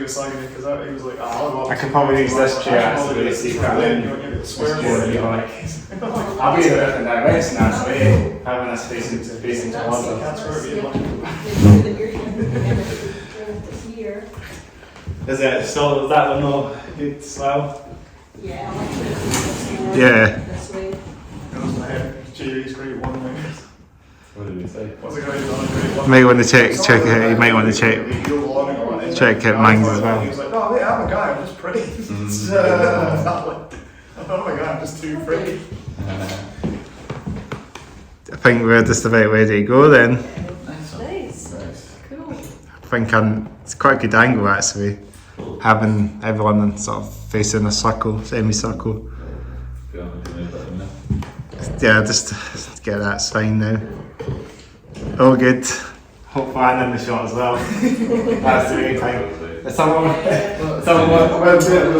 was slagging it because he was like, I could probably use this chair actually to see that in. I'll be in a different direction actually, having us facing towards us. Is it still, is that one not good as well? Yeah. Yeah. This way. Jerry's great one. What did he say? What's the guy who's on a great one? Might want to check it. You might want to check it mine as well. He was like, no, mate, I'm a guy, I'm just pretty. Oh my god, I'm just too pretty. I think we're just about ready to go then. Nice. Cool. I think it's quite a good angle actually. Having everyone sort of facing a circle, semicircle. Yeah, just get that fine now. All good. Hopefully I'm in the shot as well. That's the main thing. If someone we'll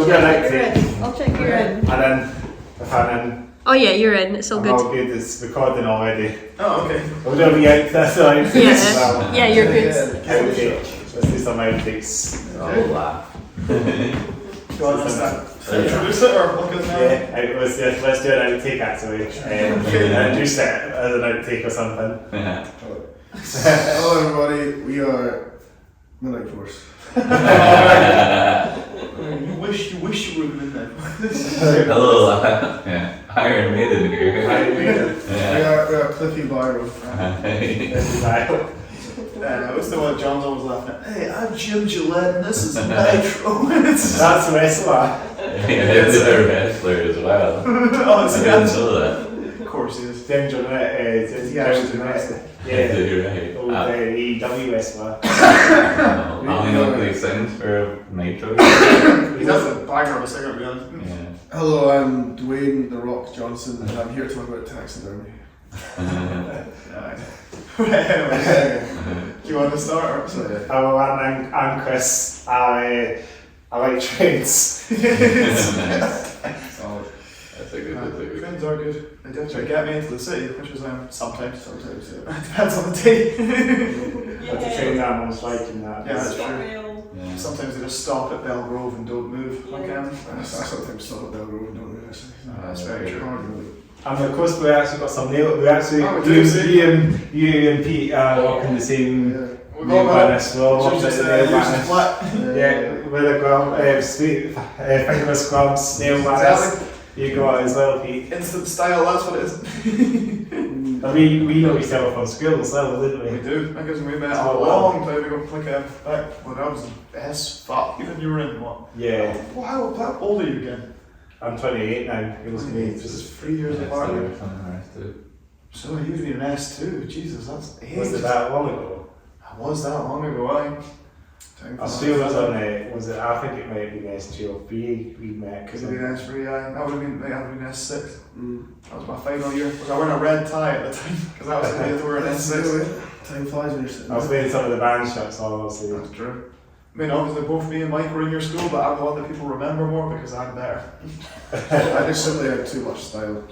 get an outtake. I'll check you're in. And then if I'm in, Oh yeah, you're in. It's all I'm good. all good. It's recording already. Oh, okay. We'll do the outtakes. Yeah, you're good. Outtake. Let's do some outtakes. I'll laugh. Introduce it or look at it now? Yeah, let's do an outtake actually. Introduce it as an outtake or something. Hello everybody, we are Midnight Force. You wish you would have been there. Hello, Iron Maiden here. We are Cliffy Byron. What's the one John's always laughing at? Hey, I'm Jim Gillette and this is Nitro. That's a wrestler. They're a wrestler as well. Oh, it's I didn't know that. Of course he is. Jim Gillette is He actually is. Yeah, You're right. old AEW wrestler. I only know the sounds for Nitro. He has a bagger of a cigarette behind him. Yeah. Hello, I'm Dwayne The Rock Johnson, and I'm here to talk about taxidermy. Do you want to start? Hello, I'm Chris. I like trains. Solid. That's a good. Trains are good. They did try to get me into the city, which is sometimes. Depends on the day. But the train animals like in that. Yeah, that's true. Yeah. Sometimes they just stop at Bell Grove and don't move. Like I sometimes saw the road and don't really see. That's very true. And of course we actually got some nail. We actually Oh, we do, you and Pete are walking the same We nail got badness. We're all walking the nail badness. flat. Yeah, with a sweet fingerless grubs nail badness. You got it as well, Pete. Instant style, that's what it is. And we know each other from school as well, didn't we? We do, because we met a Oh, wow. long time ago, like back when I was fuck, even you were in what? Yeah. Well, how old are you again? I'm 28 now. It was me. This is 3 years apart. So you was in an S2, Jesus, that's ages. Was it that long ago? That was that long ago, I feel it was on was it? I think it might have been S2 or 3 we met. Could have been S3, that would have been S6. That was my final year. I wore a red tie at the time, because that was the day to wear an S6. Time flies when you're sitting. I was wearing some of the band shots, obviously. That's true. I mean, obviously both me and Mike were in your school, but I'm the one that people remember more because I'm there. I just simply had too much style.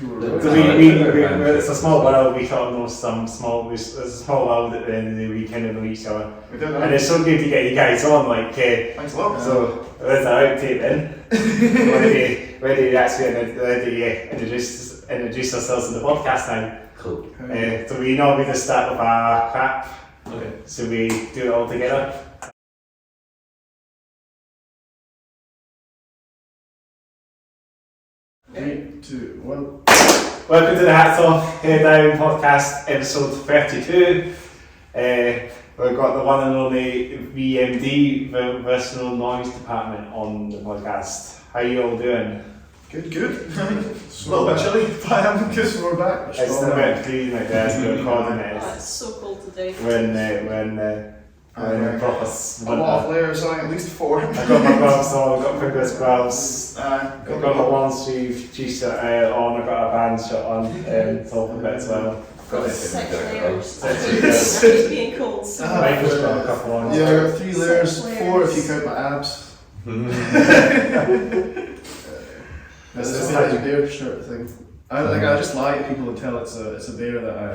So it's a small world. We thought know some small. It's a small world at the end of the day. We kind of know each other, We did and it's so good to get you guys on. Like, Thanks a lot. so there's our outtake then. ready to actually introduce ourselves in the podcast now. Cool. So we normally just start with our crap. Okay. So we do it all together. Three, 2, 1. Welcome to the Hats Off Head Down podcast, episode 32. We've got the one and only VMD, the Visceral Noise Department, on the podcast. How you all doing? Good. A little bit chilly, but I'm good. So we're back. It's a bit clean, I guess, we're recording it. It's so cold today. When proper A lot of layers on, at least 4. I got my gloves on, I got fingerless gloves, I Got got my long sleeve t-shirt on, I got a band shirt on, top of it as well. Got 6 layers. Six It's being cold. So. Michael's got a couple on. Yeah, I got 3 layers, 4 if you count my abs. This is the bear shirt thing. I just lie to people and tell it's a bear that I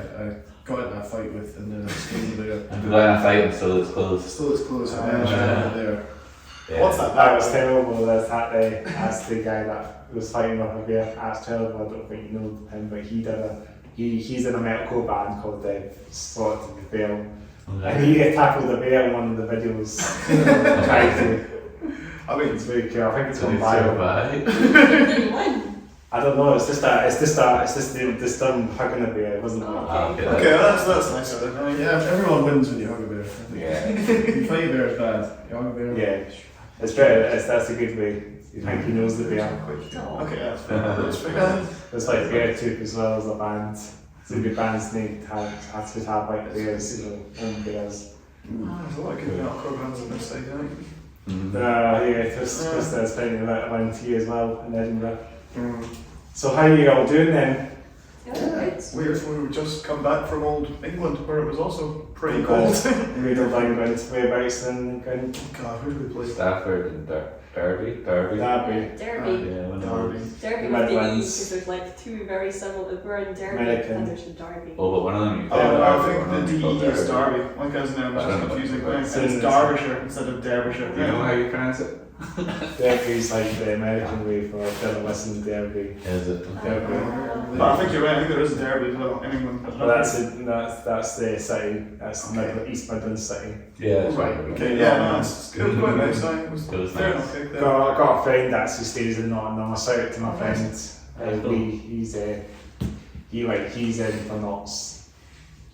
got into a fight with and then stayed there. And we got in a fight and still it's closed. Still it's close, I Yeah. managed to get there. Yeah. What's that? That was terrible. That's the guy that was fighting up a bear. That's terrible. I don't think you know him, but he's in a metalcore band called Slaughtered the Bear. And he tackled the bear in one of the videos. Tried to. I mean, It's very cool. I think it's Did on he bio. survive? Did you win? I don't know. It's just them hugging a bear. It wasn't. Oh, okay. okay, that's nice of it. I mean, Yeah, everyone wins when you hug a bear. I think. Yeah. You fight a bear is bad. You hug a bear. Yeah, it's better. That's a good way. You think he knows the bear. Okay, that's fair. That's fair. It's like Bear Tooth as well as a band. It's a good band's name to have like the bears, own bears. There's a lot of good metalcore bands in this side, I think. Yeah, there's plenty around here as well in Edinburgh. Mm. So how are you all doing then? Yeah, good. We've just come back from old England where it was also pretty cold. We don't mind going to whereabouts and going God, who did we play? Stafford and Derby. Derby. Derby. Yeah, when Derby. Derby The with the E, Midlands. because there's like two very similar. We're in Derby American. and there's a Derby. Oh, but one of them you Oh, said I Derby, think one of the them's DE called is Derby. Derby. My cousin name was I don't just know. confusing me. It's It's Derbyshire instead of Derbyshire. Do you know how you pronounce it? Derby's like the American way for journalists in Derby. Is it? But I think you're right. I think there is a Derby as well in England. But that's the city. That's East Midlands City. Yeah, that's Right. right. Okay. Yeah. No, it was quite nice. It was fair nice. enough. Cake there. Got a friend that actually stays in Nottingham. I shout out to my friend. He's in for Notts.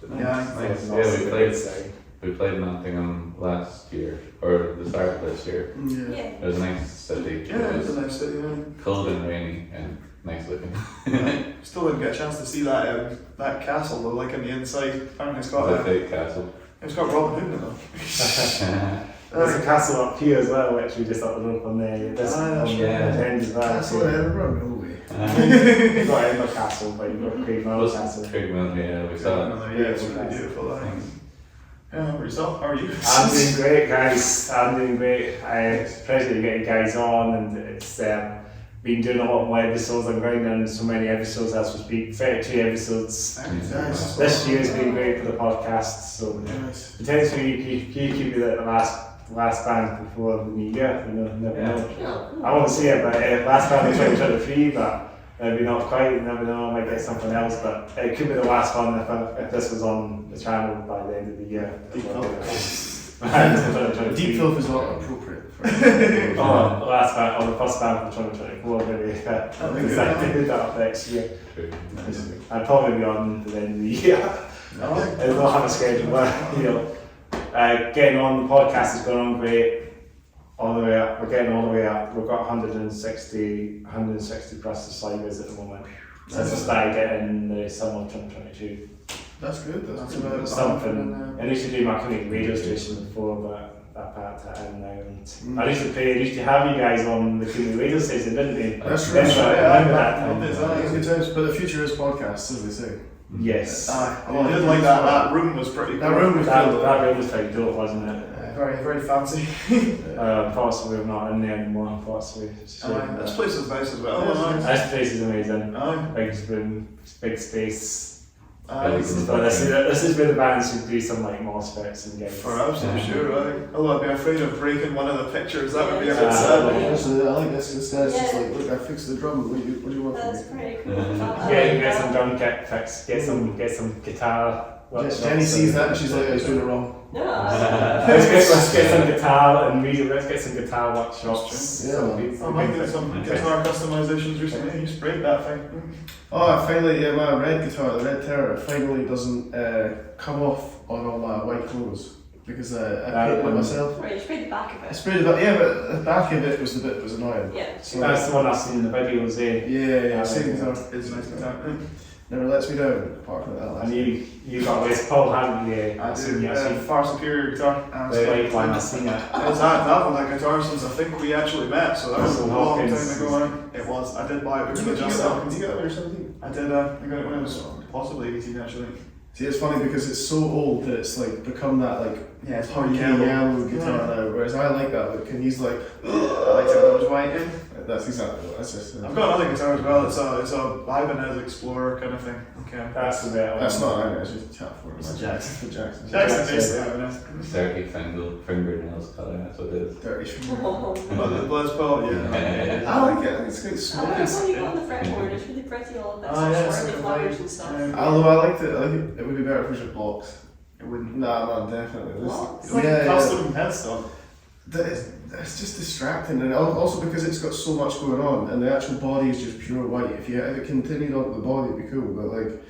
Yeah, nice. Notts Yeah, is we a played. good city. We played Nottingham last year, or the start of this year. Yeah. Yeah. It was a nice city. Yeah, it was a nice city. Yeah. Cold and rainy and nice looking. Still didn't get a chance to see that castle though, like in the inside. Apparently it's It's got a fake castle. it's got Robin Hood in it There's a castle up here as well, which we just up the road from there. There's Ah, on that's the right. end as well. Castle in Edinburgh? No way. You've got Edinburgh Castle, but you've got Craigmiln Castle. Craigmiln, yeah, we saw it. Yeah, it's really beautiful. Yeah, how about yourself? How are you? I'm doing great, guys. I'm doing great. It's a pleasure to get you guys on, and it's been doing a lot more episodes. I'm grinding so many episodes as we speak. 32 episodes. Nice. This year's been great for the podcast. So Nice. potentially you could be the last band before the new year. You know, never know. No. I won't say it, but last band in 2023, but maybe not quite. You never know. I might get something else, but it could be the last one if this was on the channel by the end of the year. Deep Deep Filth is not appropriate for Oh, the last band, or the first band for 2024, maybe. Because I did that up next year. I'd probably be on to the end of the year. I'll not have a schedule, but getting on, the podcast has gone on great. All the way up, we're getting all the way up. We've got 160 plus subscribers at the moment. Since I started getting the summer of 2022. That's good. That's about Something. I used to do my community radio station before, but that part to end now. And I used to have you guys on the community radio station, didn't we? That's Remember right. that time? It's good times, but the future is podcasts, as they say. Yes. I did like that. That room was pretty cool. That room was That cool. room was pretty dope, wasn't it? Very, very fancy. Unfortunately, we're not in there anymore. Unfortunately, This place is nice as well. this place is amazing. Aye. Big room, big space. Aye. This is where the band should do some like more specs and games. For absolute sure, right? Although I'd be afraid of breaking one of the pictures, that would be a bit Yeah. sad. Actually, I like this. This guy's just Yeah. like, look, I fixed the drum. What do you want from That's me? pretty cool. Get some drum kit fixed. Get some guitar. workshops Jenny sees and- that and she's like, I was doing it wrong. No. Let's get some guitar and music. Let's get some guitar workshops. Yeah, Some man. beats- I might get some guitar customizations recently. You sprayed that thing. Oh, finally, yeah, my red guitar, the Red Terror, finally doesn't come off on all my white clothes because I painted it myself. Right, you sprayed the back of I it. sprayed it, yeah, but the back of it was the bit that was annoying. Yeah. So, That's the one I've seen in the videos, eh? yeah, same guitar. It's a nice guitar. Never lets me down, apart from that last And you got Les Paul, haven't you? I I've seen do. you. I've seen Far superior guitar. the white one. I've seen it. I've had that guitar since I think we actually met, so that was a Russell long time Hawkins. ago. It was. I did buy it because Did of you just get that when you were 17? I did. I got it when I was possibly 18 actually. See, it's funny because it's so old that it's like become that like Yeah, it's punky yellow. yellow guitar now, whereas I like that look, and he's like, I liked it when I was white. That's exactly what that's just. I've got another guitar as well. It's a Ibanez Explorer kind of thing. Okay. That's the bit. That's not Ibanez, it's just chat for it. It's a Jackson. It's a Jackson. Jackson basically Ibanez. Dirty fingernails colour, that's what it is. Dirty finger. Oh. But the Les Paul, yeah. I like it. I think it's good I smoke. like the one you got on the fretboard. It's really pretty. All of that Oh, yeah, swirly it's flowers like- and stuff. Although I liked it. I like it. It would be better if it was just blocks. It wouldn't. Nah, man, definitely. Blocks? It's like Yeah, a yeah. custom headstock. It's just distracting, and also because it's got so much going on, and the actual body is just pure white. If it continued onto the body, it'd be cool. But like,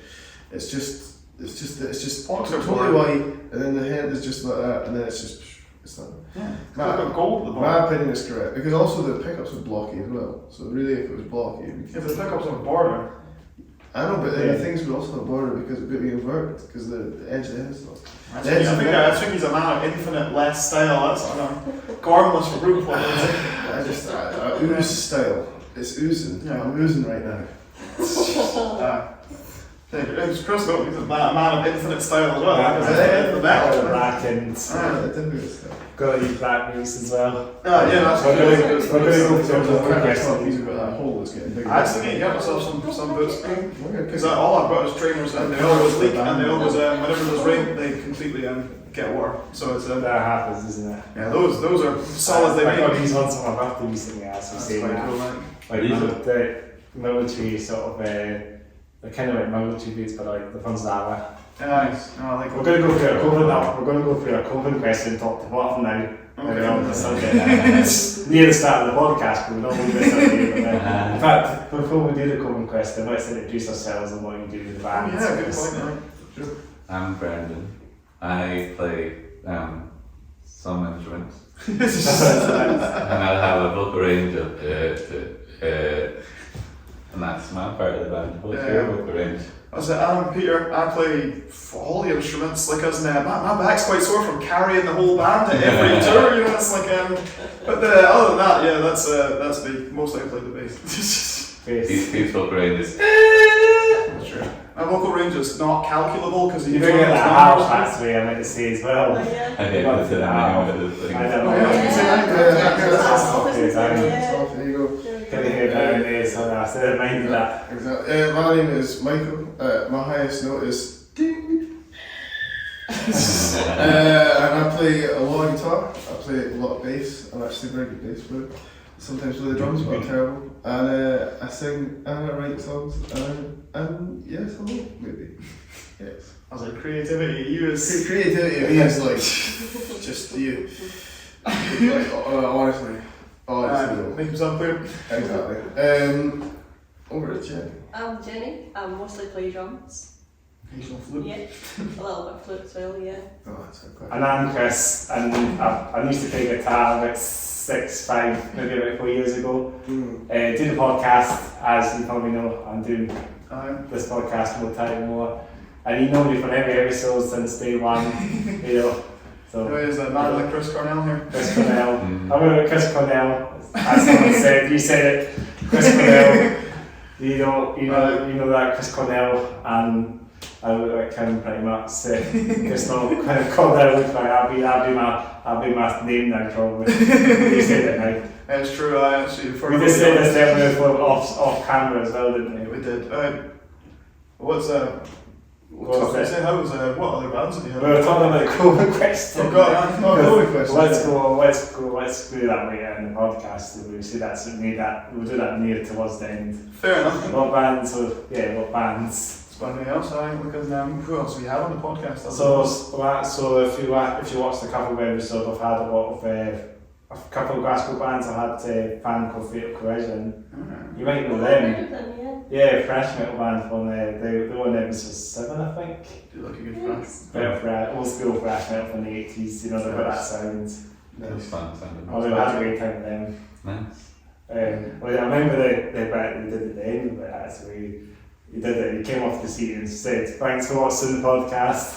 it's just Blocks are totally boring. white, and then the head is just like that, and then it's just it's done. Yeah. It's My- got gold at the My bottom. opinion is correct because also the pickups were blocky as well. So really, if it was blocky, it'd be If the pickups on a border. I know, but Yeah. the things would also have border because it would be inverted because the edge of the head stuff. I think he's a man of infinite less style. That's gormless for brute force. I ooze style. It's oozing. Yeah. I'm oozing right now. It's Chris though, he's a man of infinite style as well. Yeah, Because it's the metal. black and I didn't ooze style. got to use black moves as well. Yeah, that's We're good. gonna go for the Kind of question. thought these have got that hole that's getting bigger. I actually need to get myself some boots. Because Because all I've got is trainers and they always leak and they always, whenever there's rain, they completely get water. So it's, That happens, isn't it? yeah, those are solid. They I got make. these ones on my birthday recently. I was That's saying quite that. cool, man. Like These are- the military sort of, they're kind of like military boots, but like the ones that way. Nice. No, I like We're going to go through a COVID now. We're going to go through a COVID question top to bottom now. Okay. On the subject. It's near the start of the podcast, but we don't leave this out here. In fact, before we do the COVID question, let's introduce ourselves and what you do with the Oh, band. yeah, good point. man. Sure. I'm Brendan. I play some instruments. And I have a vocal range of and that's my part of the band. What's your vocal range? I'm Peter. I play all the instruments. Like as my back's quite sore from carrying the whole band at every tour. You know, it's like But other than that, yeah, that's me. Mostly I play the bass. His vocal range is. That's true. My vocal range is not calculable because You bring in that house factory, I meant to say as well. Oh, yeah. I didn't say that name of the thing. I don't Oh, know. yeah. That's all, isn't it? Yeah. Yeah. There you go. Can you hear down there? So I said, mind that. Exactly. My name is Michael. My highest note is ding. And I play a lot of guitar. I play a lot of bass. I'm actually a very good bass player. Sometimes play the drums, but I'm terrible. And I sing and I write songs. And yes, I will, maybe. Yes. I was like, creativity. You is. Creativity is like just you. Like, honestly. Make himself clear. Exactly. Over to Jenny. I'm Jenny. I mostly play drums. Occasional flute. Yeah. A little bit of flute as well, yeah. Oh, that's so good. And I'm Chris, and I used to play guitar about 5, maybe about 4 years ago. Mm. Do the podcast, as you probably know, I'm doing Aye. this podcast more time more. And you know me from every episode since day one, you know. So Anyway, is that man like Chris Cornell here? Chris Cornell. Mm. I'm going with Chris Cornell, as someone said, you said it. Chris Cornell. You know that Chris Cornell, and I look like him pretty much. Just not kind of Cornell looks like I'll be my name now probably. You said it now. It's true. I actually. For We just said this definitely off camera as well, didn't we? We did. What's What was it? How was what other bands have you had? We were talking about COVID question. Oh God! Let's do that later in the podcast. We'll see we'll do that near towards the end. Fair enough. What bands? What bands? Something else, because who else we have on the podcast? So if you watched a couple of episodes, I've had a couple of Glasgow bands. I had a band called Fatal Collision. You might know them. Yeah. Yeah, thrash metal band from they were in episode 7, I think. Do like a good friend. Bit of old school thrash metal from the 80s. You know, they've got that sound. That's fun sounding. Oh, we had a great time with them. Nice. Well, I remember they did the end of it actually. He did it, he came off the seat and said, "Thanks for watching the podcast."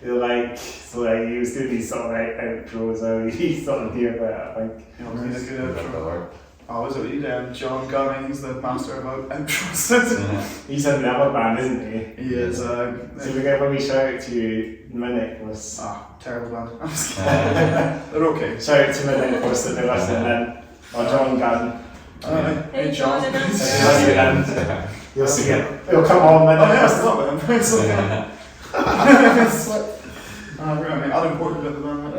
He was doing these sort of outros, he's sort of here about it, I think. You know, he's a good That outro. work. Oh, is it John Gunning? He's the master about outros. He's in another band, isn't he? He is. So we give a wee shout out to you, Nicholas. Terrible band. I'm just kidding. They're okay. Shout out to Nicholas that they're listening in. Or John Gunn. Hey, John and Yeah. You'll see it. It'll come on when Oh yeah, it's not with him. It's like, unimportant at the moment.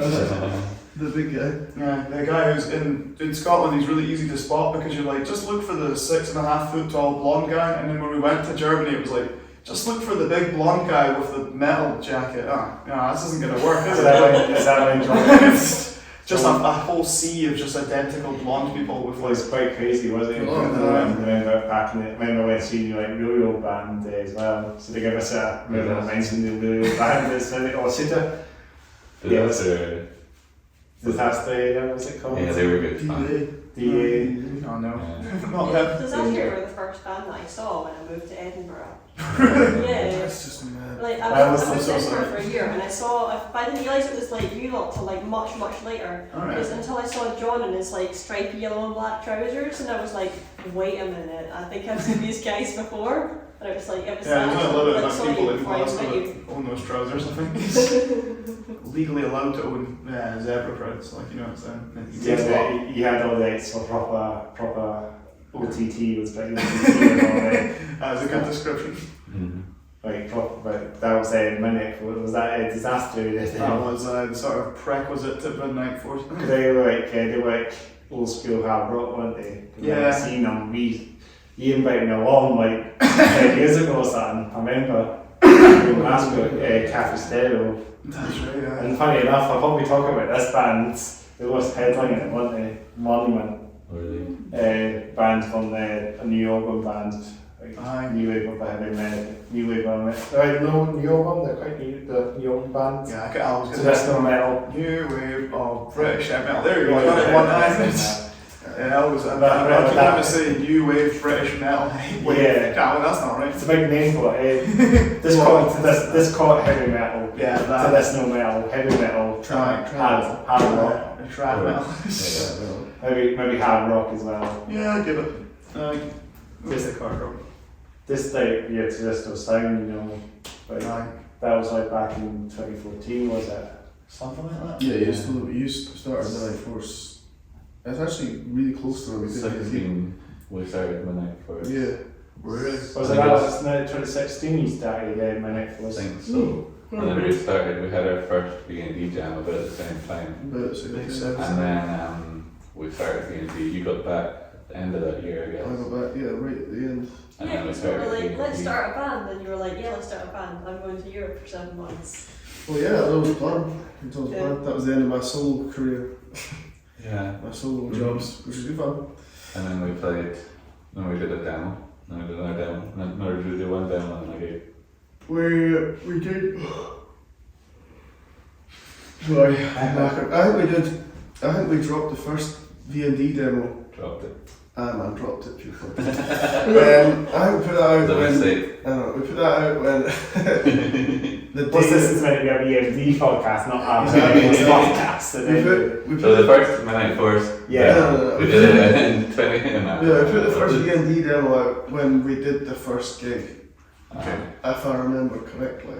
The big guy. Yeah, the guy who's in Scotland, he's really easy to spot because you're like, just look for the 6.5 foot tall blonde guy. And then when we went to Germany, it was like, just look for the big blonde guy with the metal jacket. This isn't going to work, is Is it? that when John It's just a whole sea of just identical blonde people with like. was quite crazy, wasn't it? Oh, Remember back in the, remember when seeing like Rural band as well. So they give us a remember I mentioned the Rural band is really Suitor. Yeah, what's Disaster, what's it called? Yeah, they were good fun. DA. Oh no, Yeah. not them. Disaster were the first band that I saw when I moved to Edinburgh. Yeah. That's just mad. Like I I was was so in Edinburgh sorry. for a year, and I didn't realise it was like you lot till like much later. Alright. Because until I saw John in his like stripy yellow and black trousers, and I was like, wait a minute, I think I've seen these guys before. And it was like Yeah, there's only a sad, little bit like, enough saw people you in before I Glasgow met you. that own those trousers, I think. Legally allowed to own zebra prints, like, you know, it's Yeah, he had all the sort of proper OTT was like OTT and all that. That's a good description. Mhm. Like proper, but that was a minute. Was that a disaster? That was sort of prerequisite to Midnight Force. They were like old school hard rock, weren't they? Yeah. Seen them. He invited me along like 10 years ago or something. I remember. In Glasgow, Cafe Stereo. That's right, yeah. And funny enough, I'll probably talk about this band. It was headlining it, weren't they? Monument. Really? Band from a New York band. Like, Aye. new wave of heavy metal. New wave of metal. Right, no, New York, they're quite new, the New York band. Yeah, I was Traditional metal. New wave of British heavy metal. There you go, I got it one time. Yeah, I keep wanting to say new wave British metal. Wait, Yeah. that's not right. It's a big name for it. This call it heavy metal. Yeah, that. Traditional metal, heavy metal, hard rock. Trad metal. Maybe hard rock as well. Yeah, I'll give it. Basic hard rock. This type, traditional sound, you know. Like, that was like back in 2014, was it? Something like that. Yeah, you started Midnight Force. It's actually really close to where we did 16, we started Midnight Force. Yeah. Really? Was I it think that it was 2016 you started my next I was? think so. Whenever we started, we had our first D&D jam about at the same time. But so Makes yeah. sense. And then we started D&D, you got back at the end of that year, I I guess. got back, yeah, right at the end. And Yeah, then we because we were started like, let's D&D. start a band, and you were like, yeah, let's start a band. I'm going to Europe for 7 months. Well, yeah, that was planned. That was the end of my solo career, Yeah. my solo jobs, which was good fun. And then we played, then we did a demo, then we did another demo, and then we did one demo and like a We did. Sorry, I think we dropped the first V&D demo. dropped it. I dropped it. People. I think we put that out The when. mistake. I don't know. We put that out when the Plus, day this is meant to be a BMD podcast, not a Exactly. podcast. we put So the first Midnight Force, Yeah. we did it in 20 yeah, we put the first V&D demo out when we did the first gig, Okay. if I remember correctly.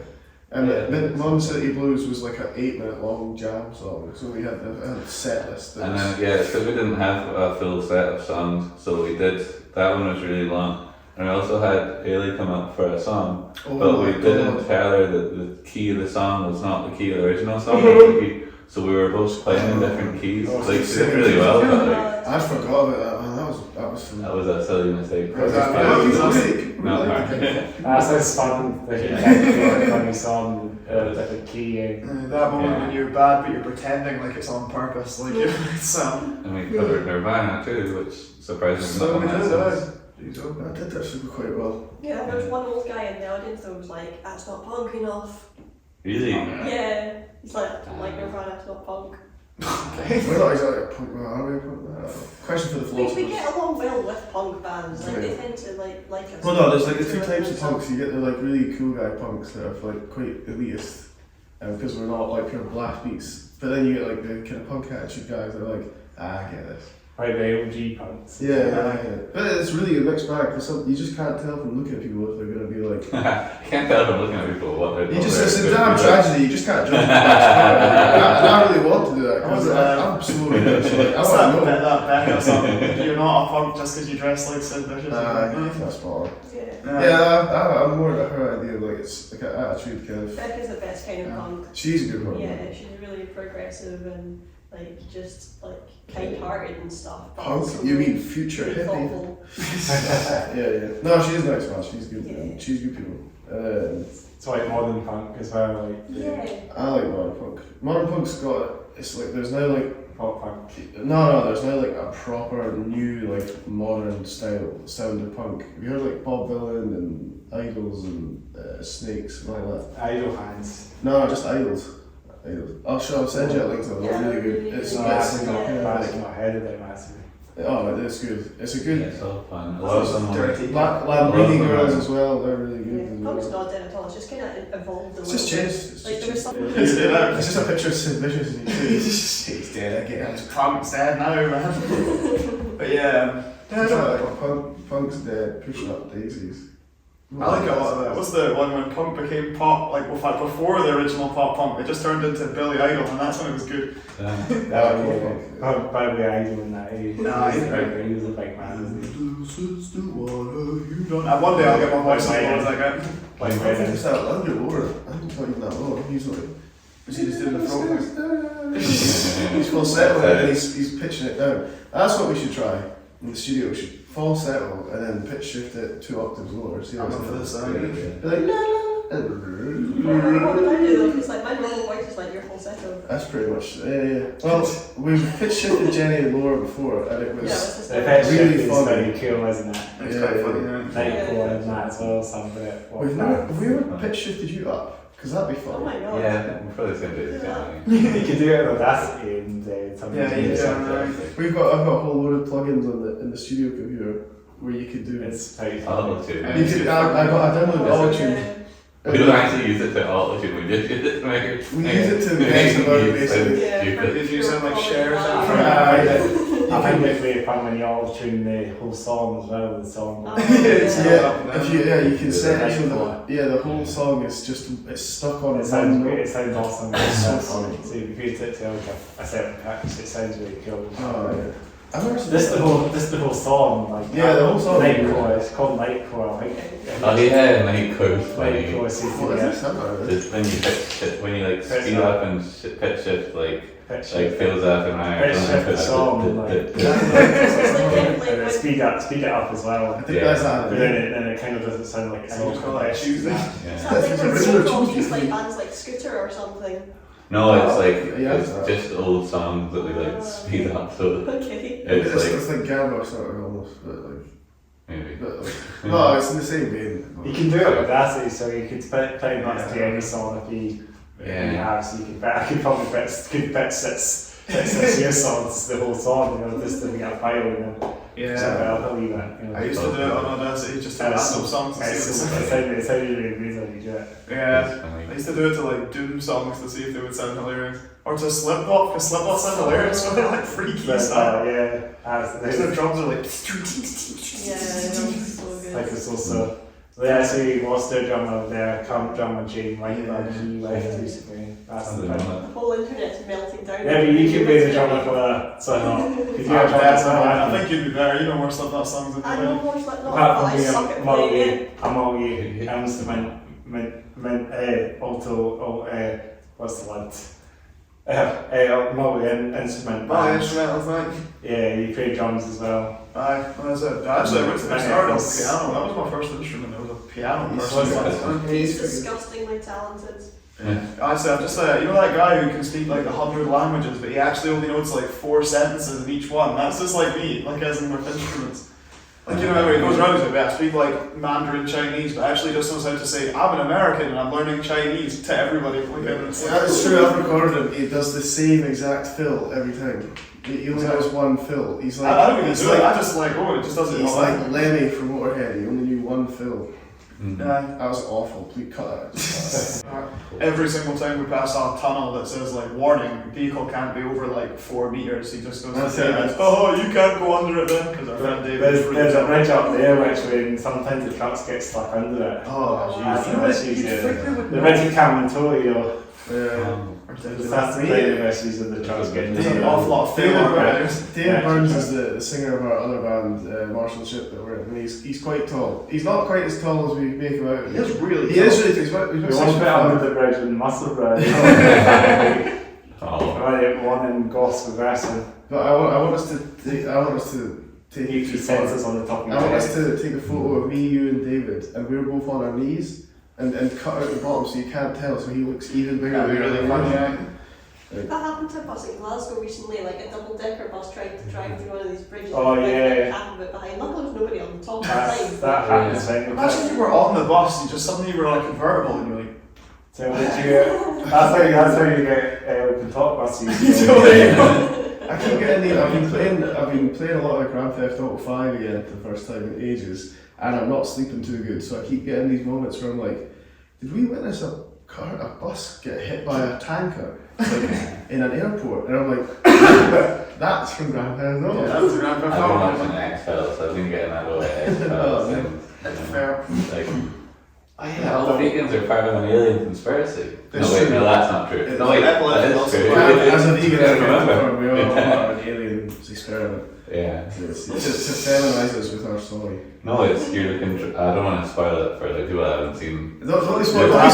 And Yeah. Mom City Blues was like an 8-minute long jam song, so we had a set list. And then, it's because we didn't have a full set of songs, so we did, that one was really long. And we also had Hayley come up for a song, but we didn't tell her that the key of the song was not the key of the original song. So we were both playing in different keys. Like, she did really well, but like, I forgot about that, man. That was fun. that was a silly mistake. Was that Not hard. That sounds fun. Like a funny song, different key. That moment when you're bad but you're pretending like it's on purpose, like it's And we covered Nirvana too, which surprisingly so we not did on that. that. I did actually quite well. Yeah, there was one old guy in the audience that was like, that's not punk enough. Really? Yeah. He's like, I don't like Nirvana, it's not punk. We're not exactly a punk band, are we? Question for the We philosophers. get along well with punk bands, like they Yeah. tend to like us. Well, no, there's like the two types of punks. You get the like really cool guy punks that are like quite elitist, because we're not like pure blast beats. But then you get like the kind of punk attitude guys that are like, I get this. Quite the OG punks. Yeah. But it's really a mixed bag because you just can't tell from looking at people if they're going to be like. I can't tell from looking at people what they're. It's a damn tragedy. You just can't judge people. And I really want to do that because I'm slowly like, What's that bit or something? You're not a punk just because you dress like Sid Vicious. That's spot on. Yeah. Yeah, I'm more at her idea of like it's like an attitude kind of. Becca's the best kind of punk. She's a good one. Yeah, she's really progressive and like just like kind-hearted and stuff. But Punk? also You mean really- future really hippie? thoughtful. Yeah. No, she is nice, man. She's good. Yeah. She's good people. It's like modern punk as well, like Yeah. I like modern punk. Modern punk's got. It's like there's now like. pop punk. No, there's now like a proper new like modern sound of punk. Have you heard like Bob Dylan and Idols and Snakes and all that? Idol fans. No, just Idols. I'll send you a link to them. Yeah, They're really really good. It's good. No, it's that's like, not yeah. that's not ahead of it massively. oh, it's good. It's a Yeah, good. it's all fun. A lot of them are. Dirty. Lamborghini Yeah. Girls as well. They're really good. Yeah. as Punk's well. not dead at all. It's just kind of evolved a It's little just bit. changed. It's Like just there was something. It's just a picture of Sid Vicious and he's dead again. Punk's dead now, man. But yeah. It's like Punk's dead, pushing up daisies. I like a lot of that. What's the one when punk became pop? Like, in fact, before the original pop punk, it just turned into Billy Idol, and that's when it was good. That would be probably Idol in that age. Nah, he he's was a big man, wasn't he? This is the water you don't. And one day I'll get my voice as low as I can. Like I think it's that under lower. I think it's not even that low. He's like. Is he just doing the throat? He's falsetto and he's pitching it down. That's what we should try in the studio. We should falsetto and then pitch shift it 2 octaves lower. See I'm what up for it's this. like. I Be like la la. What would I do though? Because like my normal voice is like your falsetto. That's pretty much. Yeah. Well, we've pitch shifted Jenny lower before, and it Yeah, was. it's just The like, pitch Really shift is funny. very cool, isn't it? It's Yeah, quite funny, yeah. yeah. Nightcore and that as well, some of it. Have we ever pitch shifted you up? Because that'd be oh fun. my god. Yeah, I'm probably going to do it Yeah. You can do it with Audacity and something. Yeah, you can. I've got a whole load of plugins in the studio computer where you could do. It's pretty I'll fun. do You it. could. I downloaded Auto-Tune. Yeah. We don't actually use it to auto-tune, we just use it to make it. We use it to mess about it, basically. Yeah, Stupid. Did you sound like Cher or I something? think it's really fun when you all tune the whole song as well, the song. Oh, Yeah, if you can It's set nice it so one. the whole song is just it's stuck on It its sounds own great, note. it sounds awesome. It's so funny. funny. So if you put it to like a certain pitch, it sounds really cool. Oh, yeah. I've never seen This the whole song, like Yeah, the whole song. Nightcore. It's called Nightcore, I think. Oh yeah, night course funny. Nightcore is What is this? I've never heard of this. It's when you when you like Pitch speed up. up and pitch shift like pitch like shift. fills up and I Pitch shift the song, like It's like and then when- speed it up as well. I think Yeah. that's But that. then it kind of doesn't sound like it's all It's called like compressed. Tuesday. It's Yeah. not like That's when original so called Tuesday. these like bands like Scooter or something. No, it's like Yeah, it's it's just old songs that we like speed up so Okay. it's like It's like Gamma sort of almost, but like. maybe. No, it's in the same vein. You can do it with Audacity, so you could pretty much do any song if you have. So you could, I could probably pitch six your songs, the whole song, you know, just to get a file, you know. So Yeah. I'll leave it. You know. I used to do it on Audacity just to It's random songs to see what they sound. it's how you really amazing when you do it. Yeah. I used to do it to like Doom songs to see if they would sound hilarious. Or to Slipknot, because Slipknot sound hilarious when they're like freaky But, stuff. yeah, Because their drums are like. Yeah, I know, it's so good. like it's also. Yeah, so we lost their drummer there, current drummer Jane White, he left recently. That's the thing. The whole internet's melting down. Yeah, but you could be the drummer for that, so not. Could you I have drummer as well? I think you'd be better. You know more Slipknot songs than I me. know more Slipknot, but Apart I from being suck at playing it. a multi-instrument, what's the word? Multi-instrument. My instrumentals, mate. Yeah, you play drums as well. Aye, well, that's it. Actually, I went to the start on piano. That was my first instrument. It was a piano person. He's disgustingly talented. Honestly, I'm just you know that guy who can speak like 100 languages, but he actually only knows like 4 sentences in each one. That's just like me, like as in with instruments. Like, you know, where he goes around with it, I speak like Mandarin Chinese, but actually just knows how to say, I'm an American and I'm learning Chinese to everybody. Like, it's Yeah, it's true. I've recorded him. He does the same exact fill every time. He only does one fill. He's like. I don't even he's do it, like, I just like, oh, it just doesn't He's know like Lemmy from Motorhead. He only knew one fill. That was awful. Please cut that. Every single time we pass a tunnel that says like warning, vehicle can't be over like 4 meters, he just goes That's to it. David, oh, you can't go under it then, because our friend David There's a bridge up there which when sometimes the trucks get stuck under it. Oh, That's jeez. the issues, the bridge in Camanto, you know. Yeah. That's the kind of issues of the trucks getting There's under an it. awful lot of failure riders. David Burns is the singer of our other band, Marshall Ship, that we're in, and he's quite tall. He's not quite as tall as we make him out. He is really He is really tall. We want to put under the bridge in Muscle Bridge. Oh. Right, one in Goss Progressive. But I want us to take Take two sensors on the top of your I want head. us to take a photo of me, you, and David, and we're both on our knees, and cut out the bottom so you can't tell, so he looks even bigger. That'd be really funny, yeah. That happened to a bus in Glasgow recently, like a double-decker bus tried to drive through one of these bridges. Oh, and yeah. half of it behind. Luckily, there was nobody on the top at the time. That happens. Imagine you were on the bus and just suddenly you were on a convertible and you're like, So did you? That's how you get open top buses. you know, I keep getting the. I've been playing a lot of Grand Theft Auto 5 again for the first time in ages, and I'm not sleeping too good. So I keep getting these moments where I'm like, did we witness a bus get hit by a tanker in an airport? And I'm like, that's from Grand Theft Auto. that was a Grand Theft I've been Auto. watching X-Files, so I've been getting that over X-Files. Fair. Like, all vegans are part of an alien conspiracy. It's No, wait, true. no, that's not true. It's No, wait, Apple that is is also true. part And as a vegan, Yeah, I can remember. confirm we are part of an alien experiment. Yeah. To feminize us with our story. No, it's you're looking. I don't want to spoil it for like people that haven't seen. Don't spoil Yeah.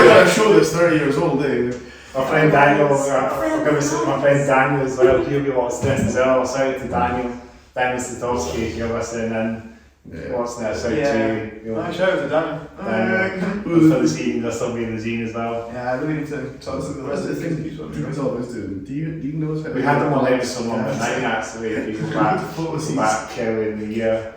that show that's 30 years old, eh? My friend Daniel, I'm going to say my friend Daniel as well, he'll be watching this as well. Shout out to Daniel Sadowski if you're listening and watching it. Shout to you. Nice shout out to Daniel. Who's for the zine, they'll still be in the zine as well. Yeah, I really need to talk to the rest of the things he's What he's always doing. Do you know how We had them on episode number 9 actually, if you go back in the year.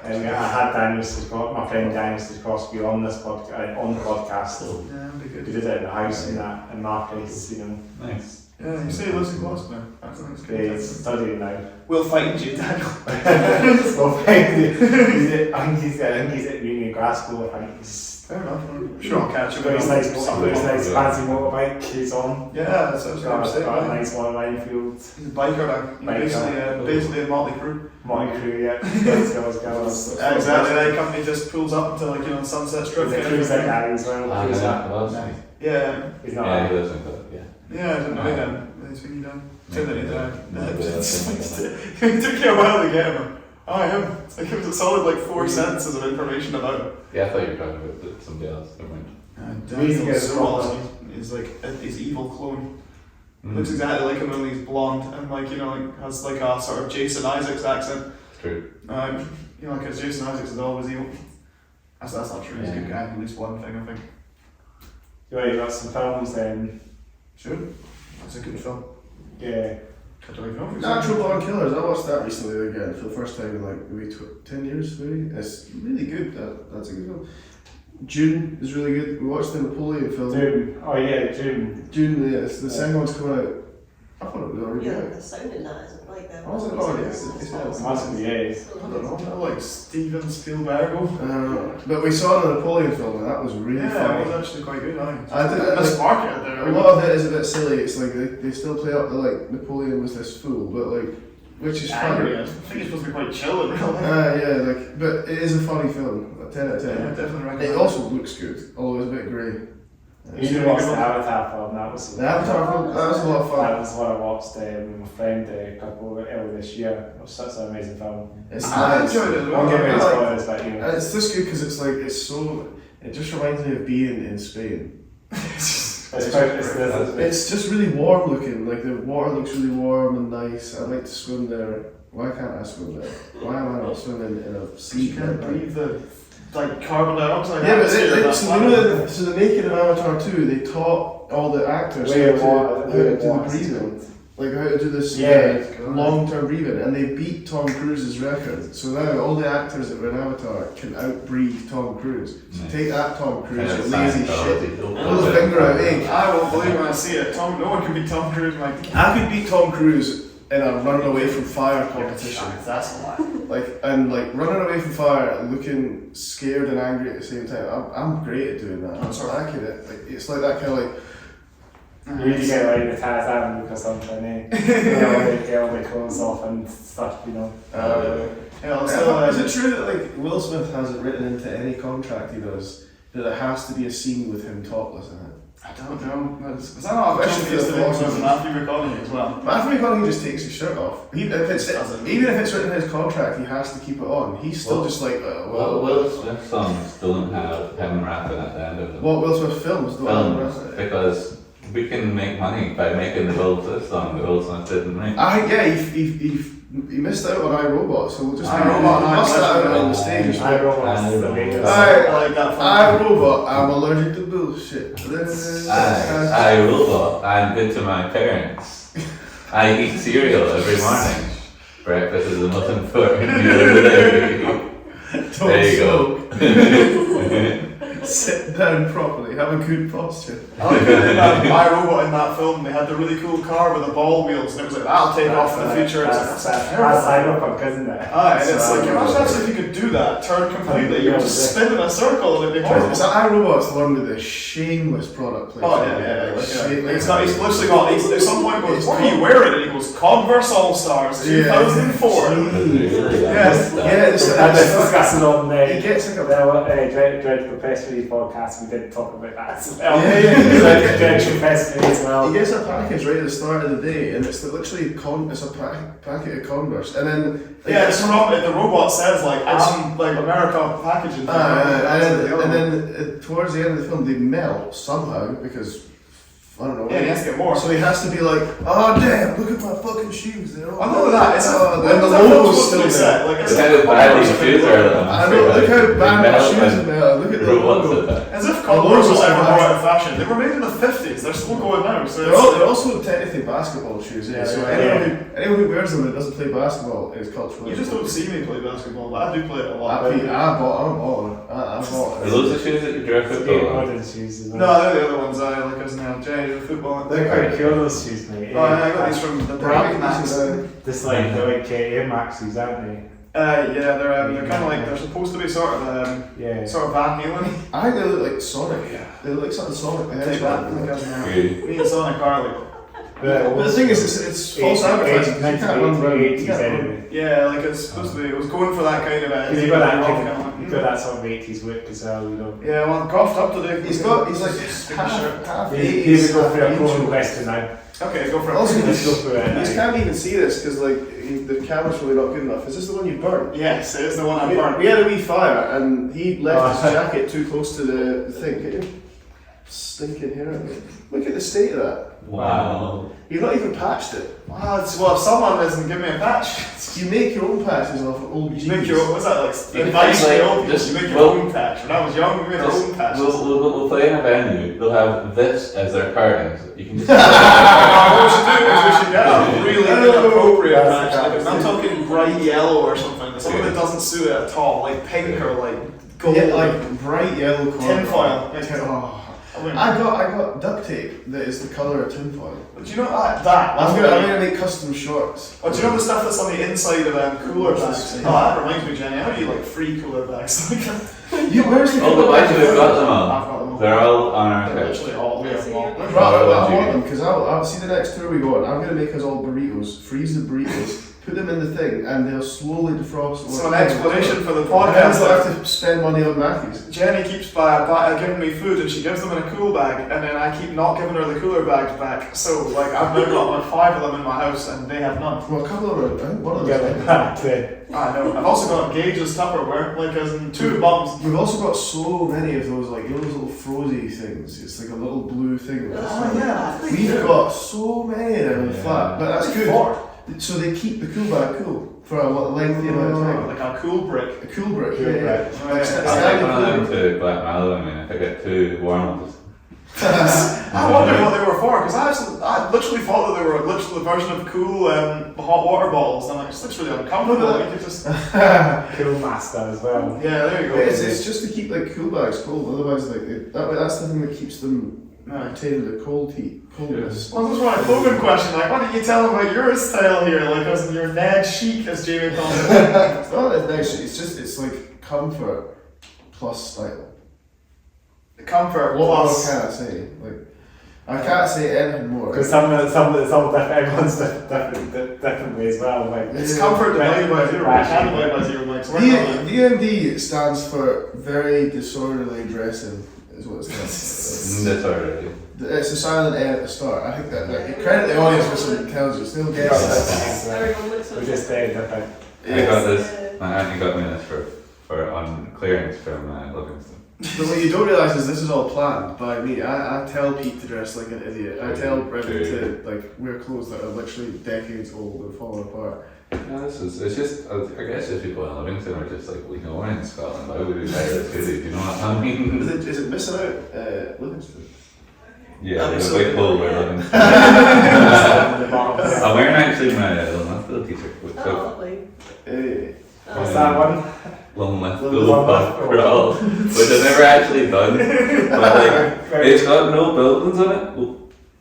And I had my friend Daniel Sadowski on this on the podcast. Yeah, that'd be We good. did it in the house and that, and Marcus, you know, Nice. Yeah, you say he lives in Glasgow now. That's they good. studying now. We'll find you, Daniel. So I think he's at uni in Glasgow. I think he's Fair enough. I'm sure I'll catch him. got his nice Yeah, fancy motorbike. He's on. that's what I was going to say. Got a man. nice one Minefield. He's a biker now. Basically a motley crew. Motley Crew, yeah. Girls. Yeah, exactly. That company just pulls up until like Sunset Strip. The crew's like that as well. Ah, Crew's yeah, that. well, Yeah. He's not. yeah, he lives in Cook, yeah. Yeah, I didn't know that. Nice when you done. Turn that into Maybe that's It took you a while to get him. Oh, him. It's like it was a solid like 4 sentences of information about him. Yeah, I thought you were talking about somebody else. Never mind. Daniel Sewell is like his evil clone. Looks exactly like him, only he's blonde and like like has like a sort of Jason Isaacs accent. It's true. Because Jason Isaacs is always evil. That's not true. He's a good guy. At least one thing, I think. Right, you got some films then. Sure. That's a good film. Yeah. I don't even know if it's Natural Born Killers. I watched that recently again for the first time in like maybe 10 years. Maybe it's really good. That's a good film. June is really good. We watched the Napoleon film. June. Oh yeah, June. June. Yeah, the second one's coming out. I thought it was already Yeah, out. the sound in that isn't like that. Oh, is it? Oh, yes. Must be, yeah. I don't know. I like Steven Spielberg. But we saw the Napoleon film and that was really Yeah, funny. it was actually quite good. I did- Let's market it there. A lot of it is a bit silly. It's like they still play up the like Napoleon was this fool, but like which is angry. funny. I think it's supposed to be quite chill in real life. Yeah, like but it is a funny film. A 10 out of 10. Yeah, definitely recommend It also looks good, although it's a bit grey. You should watch the Avatar film. That was. The Avatar film, that was a lot of That fun. was what I watched with my friend a couple earlier this year. It was such an amazing film. It's I nice. enjoyed it as well. Don't give me I the like- spoilers, but you know. And it's just good because it's like it's so. It just reminds me of being in Spain. It's just really warm looking. Like the water looks really warm and nice. I'd like to swim there. Why can't I swim there? Why am I not swimming in a sea? You can't breathe the like carbon dioxide. Yeah, but atmosphere of so that you know, planet. so the making of Avatar 2, they taught all the actors Way how of to water, do the breathing, like how to do this long-term breathing, and they beat Tom Cruise's record. So now all the actors that were in Avatar can outbreathe Tom Cruise. So Nice. take that, Tom Cruise, Kind you of lazy Scientology. shit. Pull the finger out, eh? I won't believe when I see it. No one can beat Tom Cruise, Mike. I could beat Tom Cruise in a run away from fire competition. That's a lie. like running away from fire, looking scared and angry at the same time. I'm great at doing that. I'm sort of accurate it. Like it's like that kind of like. You really get like the Tarzan look or something, eh? Get all the clothes off and stuff, you know. Is it true that like Will Smith has it written into any contract he does that there has to be a scene with him topless in it? I don't know. Is that not a question yesterday with Matthew McConaughey as well? Matthew McConaughey just takes his shirt off. Even if it's written in his contract, he has to keep it on. He's still just like, well, Will Smith songs don't have him rapping at the end of them. What Will Smith films don't have him rapping? Because we can make money by making the Will Smith song that Will Smith didn't make. He missed out on iRobot, so we'll just iRobot, bust that out on the stage. iRobot's the latest. I like that. iRobot, I'm allergic to bullshit. I robot, I'm good to my parents. I eat cereal every morning. Breakfast is the most important meal of the day. There you go. Sit down properly, have a good posture. I like that iRobot in that film, they had the really cool car with the ball wheels, and it was like, that'll take off in the future. That's Cyberpunk, isn't it? And it's like, imagine actually if you could do that, turn completely, you would just spin in a circle and it'd be horrible. Is that iRobot's the one with the shameless product placement? Oh yeah. He's literally got, at some point goes, what are you wearing? And he goes, Converse All-Stars 2004. Yes. This discussing on he gets like a Dreadful Press Release podcast, we did talk about that as well. Dreadful Press Release as well. He gets a package right at the start of the day, and it's literally it's a packet of Converse, and then the robot says like I'm like America packaging. And then towards the end of the film, they melt somehow because. I don't know. Yeah, he has to get more. So he has to be like, oh damn, look at my fucking shoes. They're all. I know that. Then the logo's still there. Like, look how bad these shoes are. I know. Look how bad my shoes are there. Look at the logo. As if Converse will ever go out of fashion. They were made in the 50s. They're still going now. So they're also technically basketball shoes. Yeah. So anyone who wears them and doesn't play basketball is cultural. You just don't see me play basketball, but I do play it a lot. I bought it. Are those the shoes that you dress football on? Shoes as well. No, they're the other ones I like as now. Jay, the football. They're quite cool, those shoes, mate. Oh, I got these from the Brave Max. Just like they're like Air Maxes, aren't they? Yeah, they're kind of like they're supposed to be sort of sort of Van Halen. I think they look like Sonic. Yeah. They look like something Sonic. Take that. Me and Sonic are like. But the thing is, it's false advertising. Yeah, like it's supposed to be. It was going for that kind of. You've got that sort of 80s look as well, you know. Yeah, well, golfed up today. He's like half 80s. Here we go for a cool question now. Okay, go for it. Also, let's go for it. You can't even see this because like the camera's really not good enough. Is this the one you burnt? Yes, it is the one I burnt. We had a wee fire and he left his jacket too close to the thing. Get your stinking hair out of it. Look at the state of that. Wow. You've not even patched it. Well, if someone doesn't give me a patch. You make your own patches off old jeans. You make your own, what's that like? Just you make your own patch. When I was young, we made our own patches. We'll play in a venue. They'll have this as their curtains. You can just. What we should do is we should get a really inappropriate patch. Like, I'm talking bright yellow or something. Something that doesn't suit it at all, like pink or like gold. Yeah, like bright yellow tinfoil. I got duct tape that is the colour of tinfoil. Do you know that? I'm gonna make custom shorts. Oh, do you know the stuff that's on the inside of cooler bags? Oh, that reminds me, Jenny. How do you like free cooler bags? Where's the Oh, but actually, we've got them all. I've got them all. They're all on our They're couch. literally all. We have them all. I want them because I'll see the next tour we go on. I'm gonna make us all burritos, freeze the burritos, put them in the thing, and they'll slowly defrost. So an explanation for the And podcast. I have to spend money on Matthews. Jenny keeps giving me food and she gives them in a cool bag, and then I keep not giving her the cooler bags back. So like I've now got like 5 of them in my house and they have none. Well, a couple of them. One of Get them. it back there. I know. I've also got Gage's Tupperware, like as in 2 bums. We've also got so many of those, like, you know, those little frozy things. It's like a little blue thing. Yeah. We've got so many of them in the flat, but that's good. 4. So they keep the cool bag cool for a lengthy amount of time. Like a cool brick. A cool brick. Cool Yeah. brick. Oh, yeah. I'll take one of them to Black Mallow. I mean, if I get 2 warm ones. I wondered what they were for because I literally thought that they were literally a version of cool hot water bottles. And I'm like, it's literally uncomfortable. You could just Cool Master as well. yeah, there you go. It's just to keep like cool bags cold. Otherwise, like that's the thing that keeps them maintain the coldness. Well, this is my Logan question. Like, why don't you tell him about your style here? Like, as in your Ned chic, as Jamie calls it. It's not that nice. It's like comfort plus style. The comfort What more plus. can I say? Like, I can't say anything more. Because some it's all different, everyone's differently as well. Like It's Yeah. comfort divided by zero. Right. Can't divide by zero. Like, so we're not like- DMD stands for very disorderly dressing, is what it stands That's already. for. It's a silent N at the start. I think that credit the audience for some intelligence. They'll get it. Everyone looks so we're just different. I got this. My auntie got me this for on clearance from Livingston. But what you don't realise is this is all planned by me. I tell Pete to dress like an idiot. I tell Brendan to like wear clothes that are literally decades old and falling apart. No, it's just, I guess if people in Livingston are just like, we know we're in Scotland, why would we wear this hoodie? Do you know what I mean? Is it missing out, Livingston? Yeah, I'm it's so like good. cold wear Livingston. What's I'm wearing actually my Longmouth t-shirt, which Oh, lovely. Hey. that one? Longmouth Longmouth crawl, which I've never actually done. But like, it's got no buildings on it,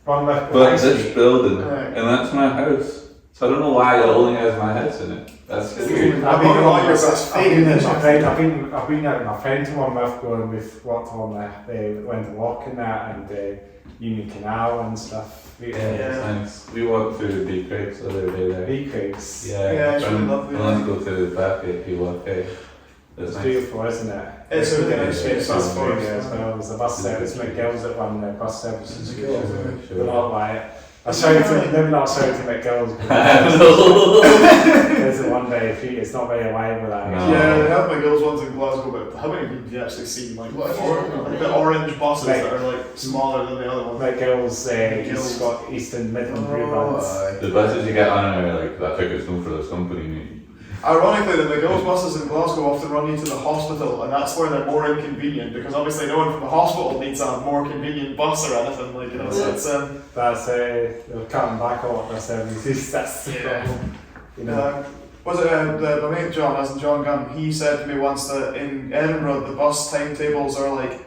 One with but this building, Right. and that's my house. So I don't know why it only has my house in it. That's weird. I've been all your I've been best out with my friend to one with going. We've walked on went walking that and Union Canal and stuff. Yeah, it's nice. We walked through the Deep Craigs the other day there. Bee Creeks. Yeah, it's really from lovely. Let's go to the back if you walk there. It's It's nice. beautiful, isn't it? It's really good. nice. It's Bus bus service. as well. There's a bus service. McGill's at one bus services. McGill's, They're not like it. I shouted to them, not shouting to McGill's. There's the one day free. It's not very reliable. That No. Yeah, they have my girls ones in Glasgow, but how many have you actually seen? Like, What? like the orange buses Like- that are like smaller than the other ones. McGill's McGill's. Eastern Midland Blue Buns. The buses you get on are like that ticket's no for this company. Ironically, the McGill's buses in Glasgow often run you to the hospital, and that's where they're more inconvenient because obviously no one from the hospital needs a more convenient bus or anything. Like, you know, so it's That's they're cutting back a lot of their services. That's the Yeah. problem. You know. was it my mate John, as in John Gunn, he said to me once that in Edinburgh the bus timetables are like,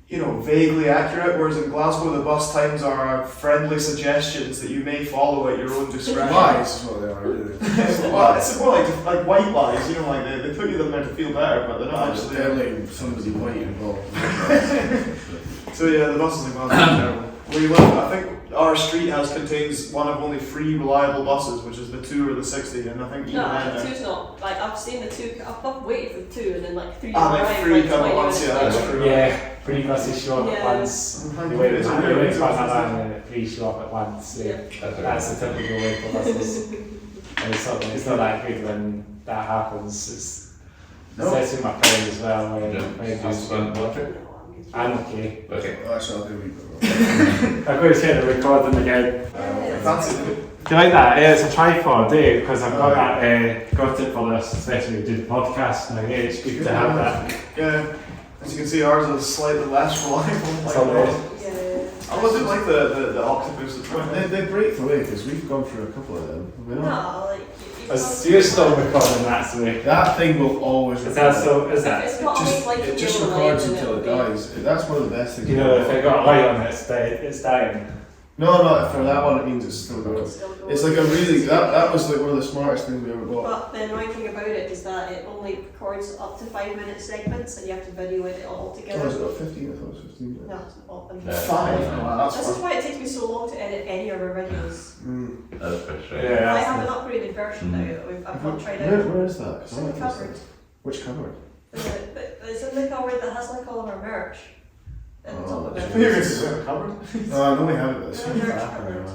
you know, vaguely accurate, whereas in Glasgow the bus times are friendly suggestions that you may follow at your own discretion. Lies is what they are, really. Well, it's more like white lies, you know, like they put you them there to feel better, but they're not There's actually. definitely somebody white involved. So yeah, the buses in Glasgow are terrible. Where you live, I think our street contains one of only 3 reliable buses, which is the 2 or the 60, and I think even No, then. the two's not. Like, I've seen the two, I've waited for the 2 and then like 3 Ah, like arrive, 3 come at 20 once, yeah, minutes that's later. true. Yeah, 3 buses show up at Yeah. once. Mhm. You wait It's for really another easy. and then 3 show up at once. Yeah. That's the typical way for buses. And it's not that good when that happens. No. It's with my friend as well. When That's fun. I'm okay. Okay. Actually, I'll do a wee bit. I'm going to get the recording again. Fancy. Do you like that? Yeah, it's a tripod, because I've got that, got it for this, especially to do the podcast. And yeah, it's good to have that. Yeah, as you can see, ours is slightly less reliable. Like So, ours. Yeah. I wasn't like the octopus. They break the way because we've gone through a couple of them. We don't. No, like, You're still recording that, so That thing will always is record. that so? Is if that? it's got a like It just yellow records light, then until it it'll be- dies. That's one of the best things. You know, if it got a light on it, it's dying. No, for that one it means it's still going. It's still going. It's like a really that was like one of the smartest things we ever bought. But the annoying thing about it is that it only records up to 5-minute segments and you have to video it all Oh, together. is it got 15? I thought it was 15. No, it's not. Yeah. 5. That's This is fine. why it takes me so long to edit any of our videos. That's frustrating. Yeah, I that's have an upgraded version now that I've not tried out. Where is that? 'Cause It's I in the like this cupboard. thing. Which cupboard? It's in the cupboard that has like all of our merch. At the top of Here it. it is. Covered. Oh, I know we have it. But it's Yeah, merch cupboard.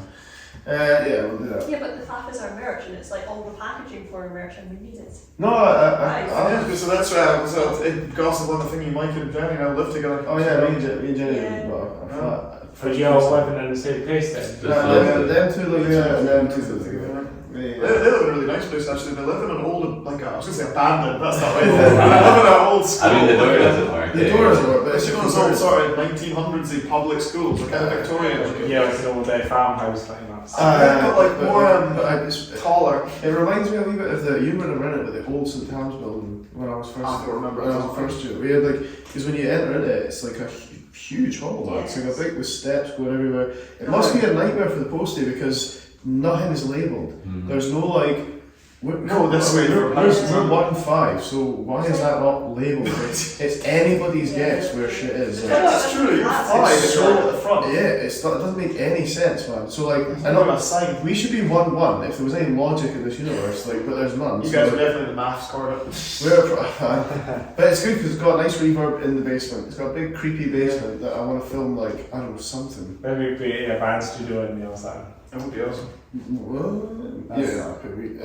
yeah, we'll do that. Yeah, but the faff is our merch and it's like all the packaging for our merch and we need it. No, Yeah, so that's so it gossip on the thing. Mike and Jenny now live together. oh yeah, me and Jenny. Yeah. Well, I thought. For you all living in the same place then. Them two live together and them two live together. They live in a really nice place actually. They live in an old, like I was gonna say abandoned. That's not right. They live in an old school. I mean, the door doesn't work. The door doesn't work, but It's it's one of those old sort of 1900s public schools, like kind of Victorian. Yeah, it's an old farmhouse pretty much. But like more it's taller. It reminds me a wee bit of you would have rented, but the old St. Thomas building when I was first. I don't remember. When I was first year, we had like because when you enter in it, it's like a huge hall, man. Yes. It's like a big with steps going everywhere. It must be a nightmare for the postie because nothing is labelled. There's no like. No, this way we're from house. 1-5, so why is that not labelled? It's anybody's guess where shit is. Like, That's true. You're 5. It's so- right at the front. yeah, it doesn't make any sense, man. So like, It's I not know a sign. we should be 1-1 if there was any logic in this universe, like, but there's none. You So, guys are like, definitely the maths corner. but it's good because it's got a nice reverb in the basement. It's got a big creepy basement that I want to film like I don't know something. Maybe create a band studio in there or something. That would be awesome. Well, That's- yeah, maybe. I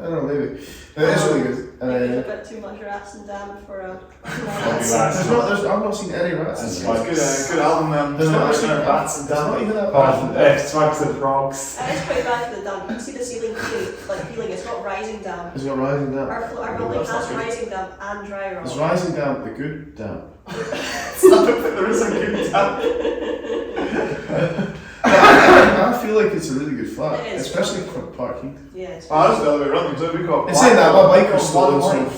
don't know, maybe. But it's really good. Maybe a bit too much rats and damn for a. I've not seen any rats. That's in fine. there. Good album, man. There's not There's actually bats and It's not damn. even that Oh, bad. Slugs and Frogs. It is quite bad for the damp. You can see the ceiling feeling. It's not rising damp. It's got rising damp. Our building That's not has good. rising damp and dry rot. It's rising damp, the good damp. I don't think there is a good damn. I feel like it's a really good flat, It is. especially for Park Heath. Yes. Oh, that's the other way around. So we've got. It's saying that my bike we've was got stolen, one so line.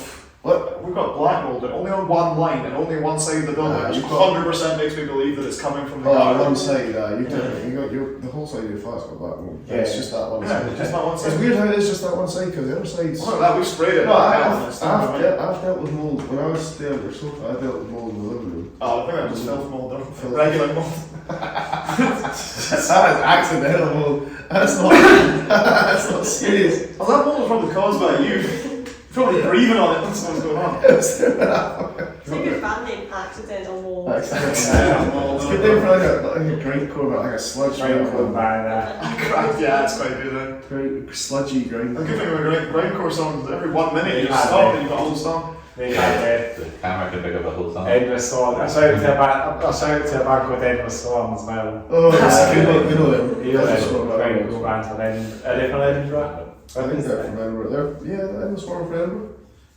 what? We've got black molded only on one line and only one side of the building, which you've got- 100% makes me believe that it's coming from the Oh, garden. one side. You got the whole side of your flat's got black mold. Yeah. It's just that one Yeah, side. just that one It's side. weird how it is just that one side because the other side's. Look at that, we sprayed it. No, It's not I've coming. dealt with mold when I was staying at your sofa. I dealt with mold in the living room. Oh, I think that was filth mold, though. Filth. Regular mold. That is accidental mold. That's not. That's not serious. Well, that mold was probably caused by you. Probably breathing on it, that's what's going on. It's a good band name, Accidental Mold. Accidental. It's a good name for like a grindcore, but like a sludge Right grindcore. on by Yeah, it's quite good then. Very sludgy grind. The good thing about grindcore songs, every 1 minute you Yeah, stop yeah. and you've got a whole song. They had The camera can pick up a whole song. Endless Swarm. I shouted to a band called Endless Swarm as well. Oh, that's good. We know them. You know That's them, just what very I cool band from Edinburgh. Are they from Edinburgh? I think they're from Edinburgh. They're endless swarm from Edinburgh.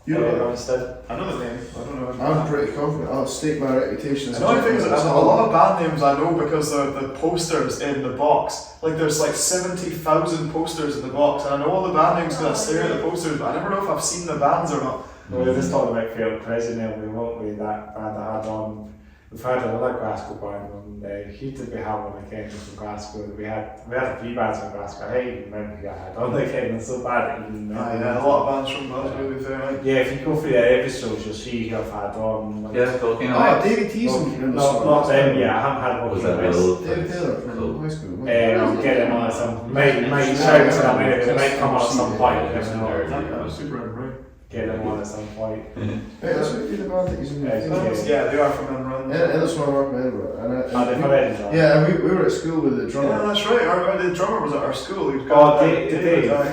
You know that? Understood. I know the name, I don't know. I'm pretty confident. I'll stake my reputation. as The only thing is, a that a lot of band names I know because the posters in the box. Like there's like 70,000 posters in the box, and I know all the band names because I stare at the posters, but I never know if I've seen the bands or not. We were just talking about failed president. We won't with that band I had on. We've had another Glasgow band on. He did be having one again from Glasgow. We had 3 bands from Glasgow. I hate remember who I had on again. It's so bad that you know. Yeah, a lot of bands from Glasgow, to be fair. Like. Yeah, if you go through their episodes, you'll see who I've had on. Yeah, talking Ah, about. David Teason from Not them, yeah. I haven't had one Was from that West. Will? David Taylor from high school. I'll get him on at some. Might shout to them anyway. They might come on at some point. You never know. That was super right. Get them on at some point. Hey, that's what you the band that he's in. Yeah. Yeah, they are from Edinburgh. And that's why I work in Edinburgh. Are they from Edinburgh? Yeah, and we were at school with the Yeah, drummer. that's right. The drummer was at our school. He was Oh, Dave Taylor.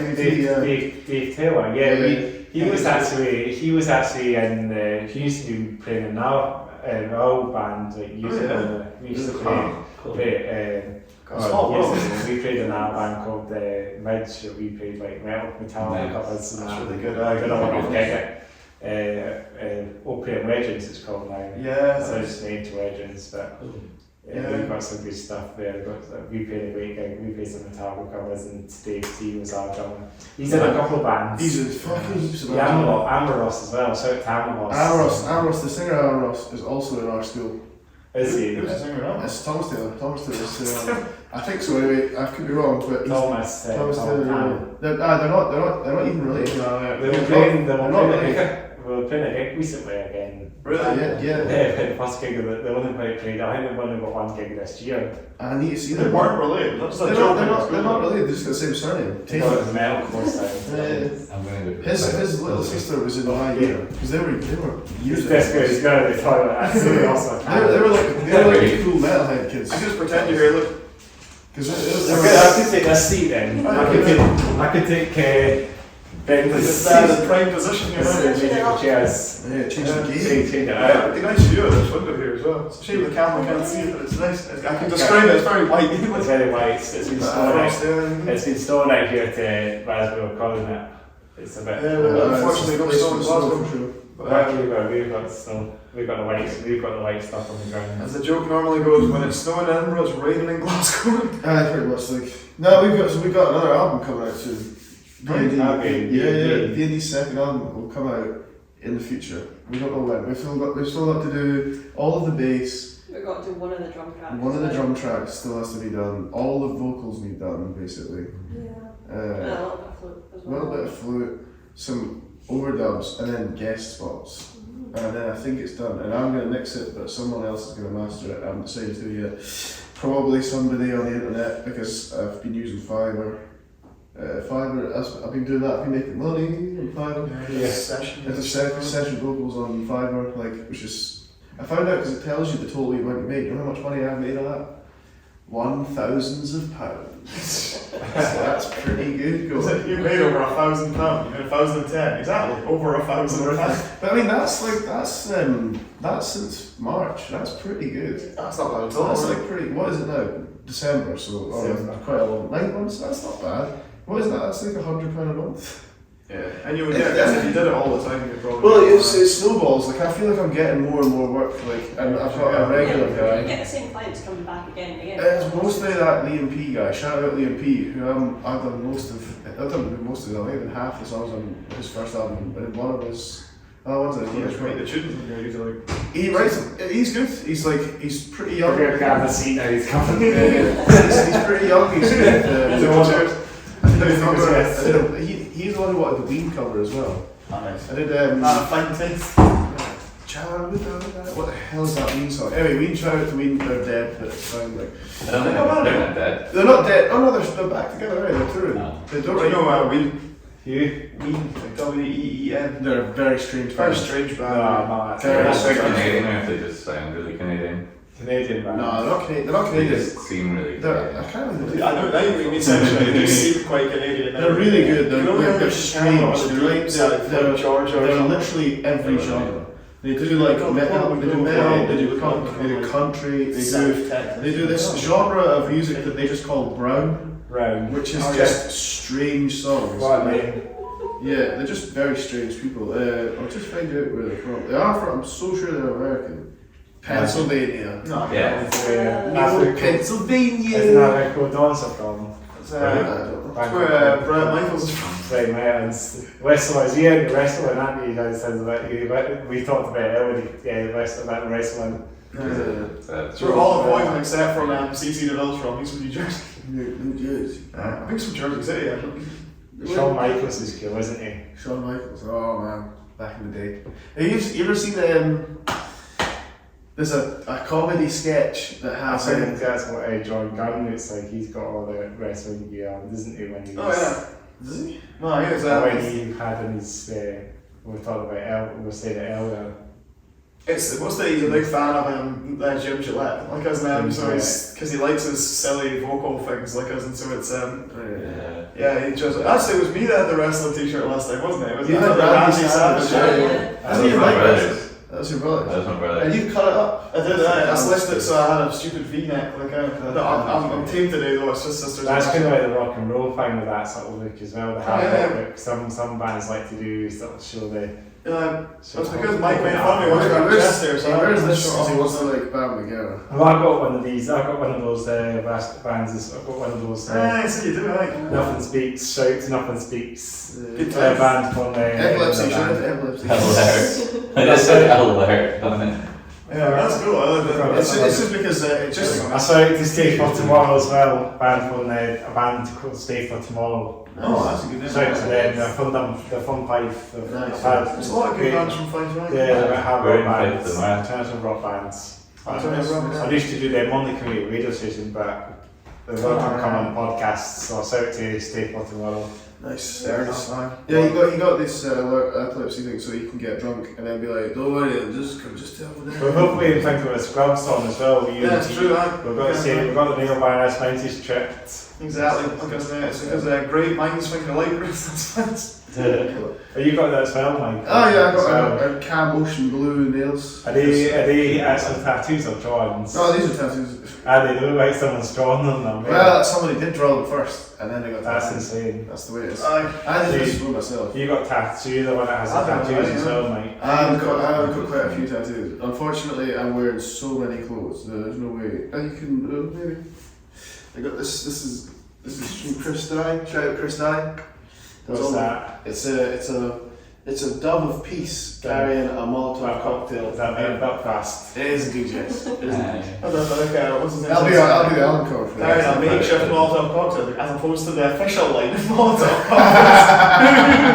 Yeah, he was actually in. He used to be playing in our band. Like years ago. We used to play. We played in our band called Midge. We played like metal Nice. covers and That's that. really good. Good on gig it. Opium Legends it's called now. Yeah. So it's named to Legends, but Yeah. we've got some good stuff there. We played a great gig. We played some Metallica covers, and Dave T was our drummer. He's in a couple of bands. He's a fucking heaps of Yeah, bands. Amaros as well. Shout out to Amaros. Amaros, the singer Amaros is also in our school. Is he? Who's the singer now? It's Thomas Taylor. Thomas Taylor. I think so. Anyway, I could be wrong, but he's Thomas. Thomas Taylor. They're not even related. They were playing. We were playing a gig recently again. Really? Yeah. The first gig of they only played. I think they've only got one gig this year. I need to see They them. weren't related. That's a They're joke. not related. They just got the same surname. They got the metal course Yeah. I'm going to His little sister was in my year because they were years ago. This guy's got to toilet. That's really awesome. They were like cool metalhead kids. I just pretend you're here. Look. Because Okay, I could take this seat then. I could take Bentley's This is the prime position here. Yeah. musical chairs. yeah, change the game. Change it Yeah, out. it'd be nice view of this window here as well. It's a shame the camera can't see it, but it's nice. I can describe it. It's very white. It's very white. It's been stored out here to as we were calling it. It's a bit. Unfortunately, no snow in Glasgow. We've got snow. We've got the white stuff on the ground. As the joke normally goes, when it's snowing in Edinburgh, it's raining in Glasgow. Pretty much like. No, we got another album coming out soon. Okay. D&D's second album will come out in the future. We don't know when. We've still got to do all of the bass, We got to one of the drum tracks. One of the drum tracks still has to be done. All the vocals need done, basically. Yeah. And a little bit of flute as A well. little bit of flute, some overdubs, and then guest spots. And then I think it's done. And I'm going to mix it, but someone else is going to master it. I haven't decided who yet. Probably somebody on the internet, because I've been using Fiverr. I've been doing that. I've been making money on Fiverr. There's a session vocals on Fiverr, like, which is, I found out because it tells you the total you might make. You know how much money I've made on that? £1,000s of pounds. So that's pretty good going. You made over £1,000. You made 1,010. Exactly. Over £1,000. But I mean, that's since March. That's pretty good. That's not bad at all. That's like pretty. What is it now? December. So quite a long 9 months. That's not bad. What is that? That's like £100 a month. Yeah, and you would get, I guess if you did it all the time, you'd probably. Well, it snowballs. Like I feel like I'm getting more and more work. Like, and I've got a regular You guy. get the same clients coming back again and again. It's mostly that Liam P guy. Shout out Liam P, who I've done most of. I've done most of them. I think even half the songs on his first album. But one of his. One's You just write the tunes and you're usually. He writes them. He's good. He's pretty young. We're going to have the seat now, he's coming. He's pretty young. He's good. He's the one who wanted the Ween cover as well. Nice. I did Fine Taste. what the hell is that Ween song? Anyway, Ween, shout out to Ween, they're dead, but it's fine. Like They're not dead. they're not dead. Oh no, they're back together. Right? They're touring. No. They don't You write. know Ween? You? Ween. W-E-E-N. They're a very strange Very band. strange No, band. no, that's Very They're not strange. Canadian, or if they just sound really Canadian. Canadian band. No, they're not Canadian. They're not They Canadian. just seem really They're, Canadian. I can't really. I know, now you mean essentially, they do seem quite Canadian. They're really good. You know, They're they're strange. They're Georgia or They're something. literally every genre. They do like metal. They do metal. They do punk. They do country. They do this genre of music that they just call brown, Round. which is Oh, yeah. just strange songs. What name? Yeah, they're just very strange people. I'll just find out where they're from. They are from. I'm so sure they're American. Pennsylvania. No, Yeah. Pennsylvania. Isn't that where Cold Dawns are from? It's, I don't know. that's where Brett Michaels is from. Right, mate, and wrestling, is you wrestling, aren't you? Guys said about you, we talked about it earlier, yeah, about wrestling. That's where all avoid except from CC DeVille's from. He's from New Jersey. New Jersey. I think he's from Jersey City, actually. Shawn Michaels is cool, isn't he? Shawn Michaels. Oh man, back in the day. You ever seen there's a comedy sketch that I has think that's what John Gunn looks like. He's got all the wrestling gear on, doesn't he? When he was, Oh, yeah. Does he? No, he was when he had in his, we were talking about, we were saying it earlier. It's mostly he's a big fan of Jim Gillette, like his name, so he's because he likes his silly vocal things, like us, and so it's yeah, he just actually it was me that had the wrestling T-shirt last time, wasn't it? It was You me had that Randy Randy Savage, Savage. yeah. Those are my brothers. That's your brother. That's my brother. And you cut it up. I did. I sliced it so I had a stupid V-neck. Like I'm tame today though. It's just sisters. That's kind of like the rock and roll thing with that sort of look as well. The hard yeah. rock look. Some bands like to do sort of show the. That's because Mike made fun of me when I was Chester, so Where's I'm this? sure. He wants to like band together. Well, I got one of these. I got one of those bands. I got one of those. So you do, right? Nothing speaks. Shouts. Nothing speaks. Good Band from Epilepsy, shout out to epilepsy. Alert. I just said alert on it. Yeah, that's cool. I like that. It's just because it just. I saw it to Stay for Tomorrow as well. Band from a band called Stay for Tomorrow. Oh, that's a good name. Shout to them. They're from Fife. Nice. There's a lot of good bands from Fife, right? Yeah, they have Very rock Fife, bands. the man. Alternative rock bands. Alternative rock, yeah. I used to do them on the community radio station, but they won't come on podcasts. So shout to Stay for Tomorrow. Nice. Fair enough, man. Yeah, he got this epilepsy thing so he can get drunk and then be like, don't worry, I'm just tell me We're hopefully think of a Scrub song as well. Yeah, it's true, right? We've got to say, we've got the nail by our 90s tripped. Exactly. Because it's because great minds think alike. That's Have you got that as well, Mike? Oh yeah, I got a cam motion blue nails. Are they actual tattoos or drawings? No, these are tattoos. They look like someone's drawn on them. Well, somebody did draw them first, and then they got That's tattoos. insane. That's the way it is. Aye. I did this for myself. You got tattoo, the one that has the I don't know, tattoos as yeah. well, Mike. I've got quite a few tattoos. Unfortunately, I'm wearing so many clothes. There's no way. And you can maybe. I got this. This is from Chris Dye. Shout out Chris Dye. What's that? It's a It's a dove of peace carrying a Molotov cocktail. Is that made in Belfast? It is indeed, yes. It is indeed. I don't know, what's his name? I'll be the Alan code for Carrying that. a makeshift Molotov cocktail as opposed to the official line of Molotov cocktails.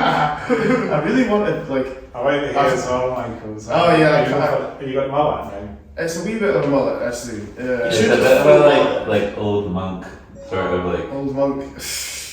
I really wanted, like, I like the hair as well, Michael. So Oh, yeah, you got mullet now. it's a wee bit of a mullet, actually. It's should a bit have of a full like old monk sort of like. Old monk.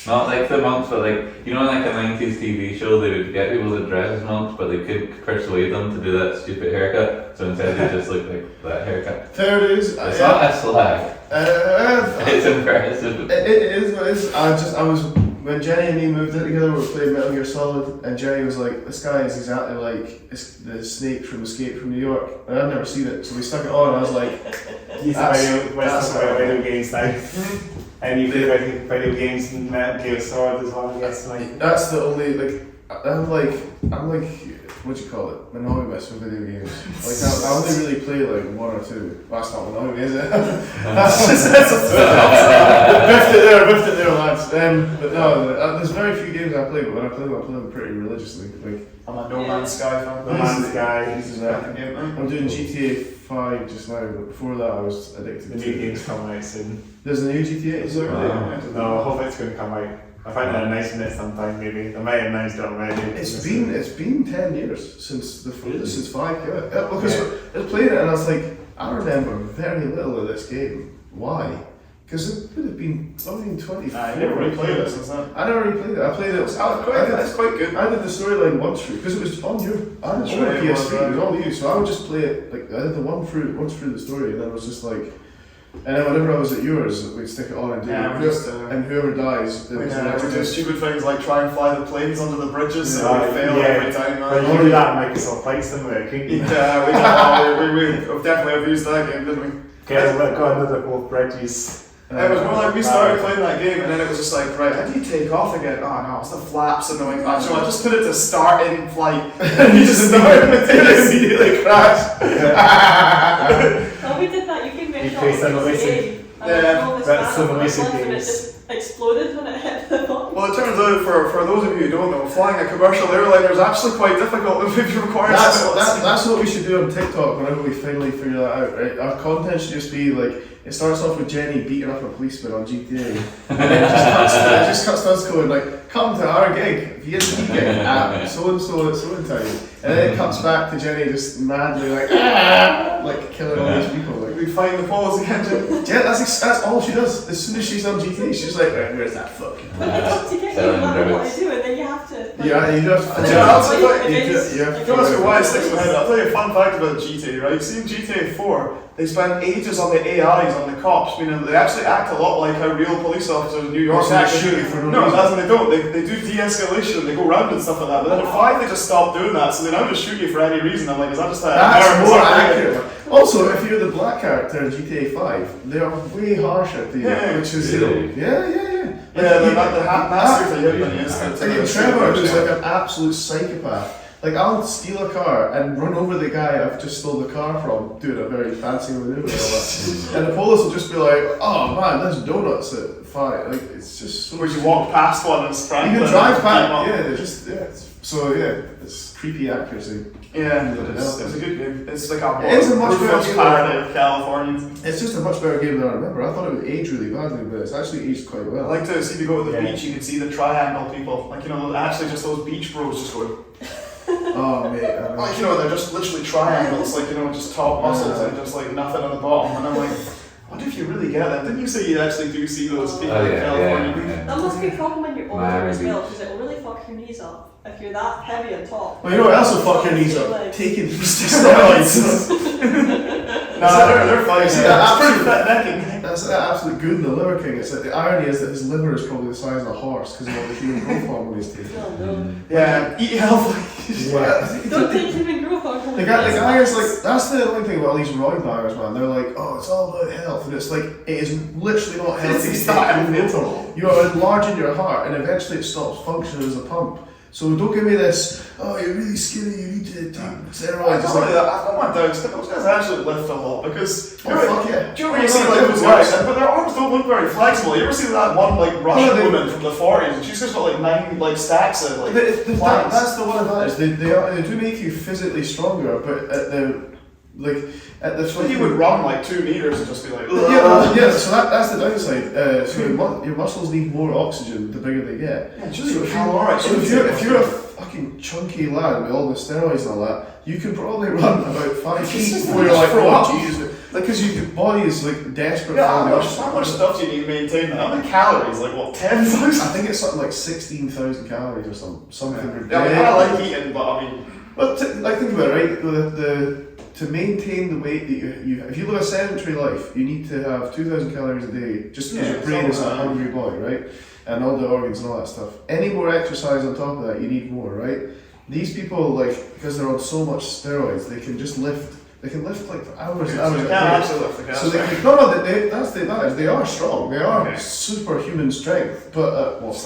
Not like the monks, but like, you know, like a 90s TV show, they would get people to dress as monks, but they couldn't persuade them to do that stupid haircut, so instead they just look like that haircut. There it is. It's not a slag, it's It impressive. is what it is. I was when Jenny and me moved in together. We were playing Metal Gear Solid, and Jenny was like, "This guy is exactly like the Snake from Escape from New York." And I'd never seen it, so we stuck it on. And I was like, He's That's video games now. And you play video games and Metal Gear Solid as well, I guess. Like, "That's the only like." I'm like what do you call it? Monogamous with video games. Like I only really play like one or two. Well, that's not monogamy, is it? That's just biffed it there, lads. But no, there's very few games I play, but when I play them pretty religiously. Like I'm a No Man's Sky fan. No Man's Sky. this is I'm doing GTA 5 just now, but before that I was addicted the to new game's coming out soon. There's a new GTA, is there? Wow. No, I hope it's going to come out. I find that announcing it sometime, maybe. They might have announced it already. It's been 10 years since since 5 came out. Because I was playing it and I was like, I remember very little of this game. Why? Because it would have been 20. I never really played it since then. I never really played it. I played it. That's quite good. I did the storyline once through because it was on you. I did That's it on right, PS3. it was, It was all you. So I would just play it like I did the once through the story, and then it was just like. And then whenever I was at yours, we'd stick it on and do Yeah, it. And whoever dies, We do stupid things like try and fly the planes under the bridges, so we fail Yeah. every time. But you do that in Microsoft Flight Simulator, couldn't you? We definitely abused that game, didn't we? Okay, we've got under both bridges. It was more like we started playing that game and then it was just like, right, how do you take off again? Oh no, it's the flaps and going, so I just put it to start in flight and you just started with it immediately crashed. Oh, we did that. You can make You sure play it's some a racing. game. And Yeah, then all this that's some battle racing and it games. just exploded when it hit the bottom. Well, it turns out for those of you who don't know, flying a commercial airliner is actually quite difficult if it requires That's what we should do on TikTok whenever we finally figure that out, right? Our content should just be like, it starts off with Jenny beating up a policeman on GTA, and then it just cuts to us going like, come to our gig, VSP gig at so and time, and then it cuts back to Jenny just madly like, like killing all these people. Like, We find the pause again, Jim. yeah, that's all she does. As soon as she's on GTA, she's like, right, where's that fucking When they come to get you, Selling no matter what drugs. I do, and then you have to. Like, Yeah, you have to. Yeah, I'll tell you what, you have To be honest with you, why it sticks in my head, I'll tell you a fun fact about GTA, right? See in GTA 4, they spend ages on the AIs, on the cops, meaning they actually act a lot like how real police officers in New York So they act. shoot you for no No, reason. that's what they don't. They do de-escalation, they go round and stuff like that, but then at 5 they just stop doing that, so they now just shoot you for any reason. I'm like, is that just a... That's more accurate. Also, if you're the black character in GTA 5, they are way harsher to you, Yeah, which is really? yeah. Yeah, the masters they have been used to Trevor, who's like an absolute psychopath. Like, I'll steal a car and run over the guy I've just stole the car from, doing a very fancy maneuver and all that. And the police will just be like, oh man, there's donuts at 5. Like, it's just so. Where you walk past one and sprang. You can drive back, yeah, they're just, So, yeah, it's creepy accuracy. Yeah, it's a good game. It's like a It is a much better game. parody of California. It's just a much better game than I remember. I thought it would age really badly, but it's actually aged quite I well. like to see if you go to the Yeah. beach, you can see the triangle people. Like, you know, actually just those beach bros just going. Oh, mate. I know. Like, you know, they're just literally triangles, like, you know, just top muscles and just like nothing on the bottom. And I'm like, I wonder if you really get that. Didn't you say you actually do see those people Oh, in yeah, California? yeah. That must be a problem when you're older Miami as well, Beach. because it will really fuck your knees up if you're that heavy on top. Well, you know what else will fuck your knees up? Like- Taking these steroids. Nah, they're fine. See, It's pretty absolute- fat necking. That's absolute good in the Liver King. It's like the irony is that his liver is probably the size of a horse because of all the human growth hormone he's taking. No, no. Yeah, eat healthy. Don't take human growth hormone. The guy is like, that's the only thing about these roid bangers, man. They're like, oh, it's all about health, and it's like, it is literally not healthy. It's to not take healthy human at growth all. hormone. You are enlarging your heart, and eventually it stops functioning as a pump. So don't give me this, oh, you're really skinny, you need to take steroids. It's I've like, got my doubts, but those guys actually lift a lot because. oh, fuck yeah. Do you ever see like those guys, but their arms don't look very flexible. You ever see that one like Russian woman from the 40s and she's just got like 9 like stacks of like planks. That's the one about it. They do make you physically stronger, but at the So you would run like 2 meters and just be like, yeah. So that's the downside. So your muscles need more oxygen the bigger they get. Yeah, So if you're a fucking chunky lad with all the steroids and all that, you can probably run about 5 feet before you're like, oh Jesus. Like, because your body is like desperate for how oxygen. much stuff do you need to maintain that? How many calories? Like what, 10,000? I think it's something like 16,000 calories or something. Yeah, I mean, I like eating, but I mean. Well, like think about it, right? To maintain the weight that you if you live a sedentary life, you need to have 2,000 calories a day just because your brain is a hungry boy, right? And all the organs and all that stuff. Any more exercise on top of that, you need more, right? These people, like, because they're on so much steroids, they can just lift. They can lift like for hours and hours a day. So they can, they are strong. They are superhuman strength, but looks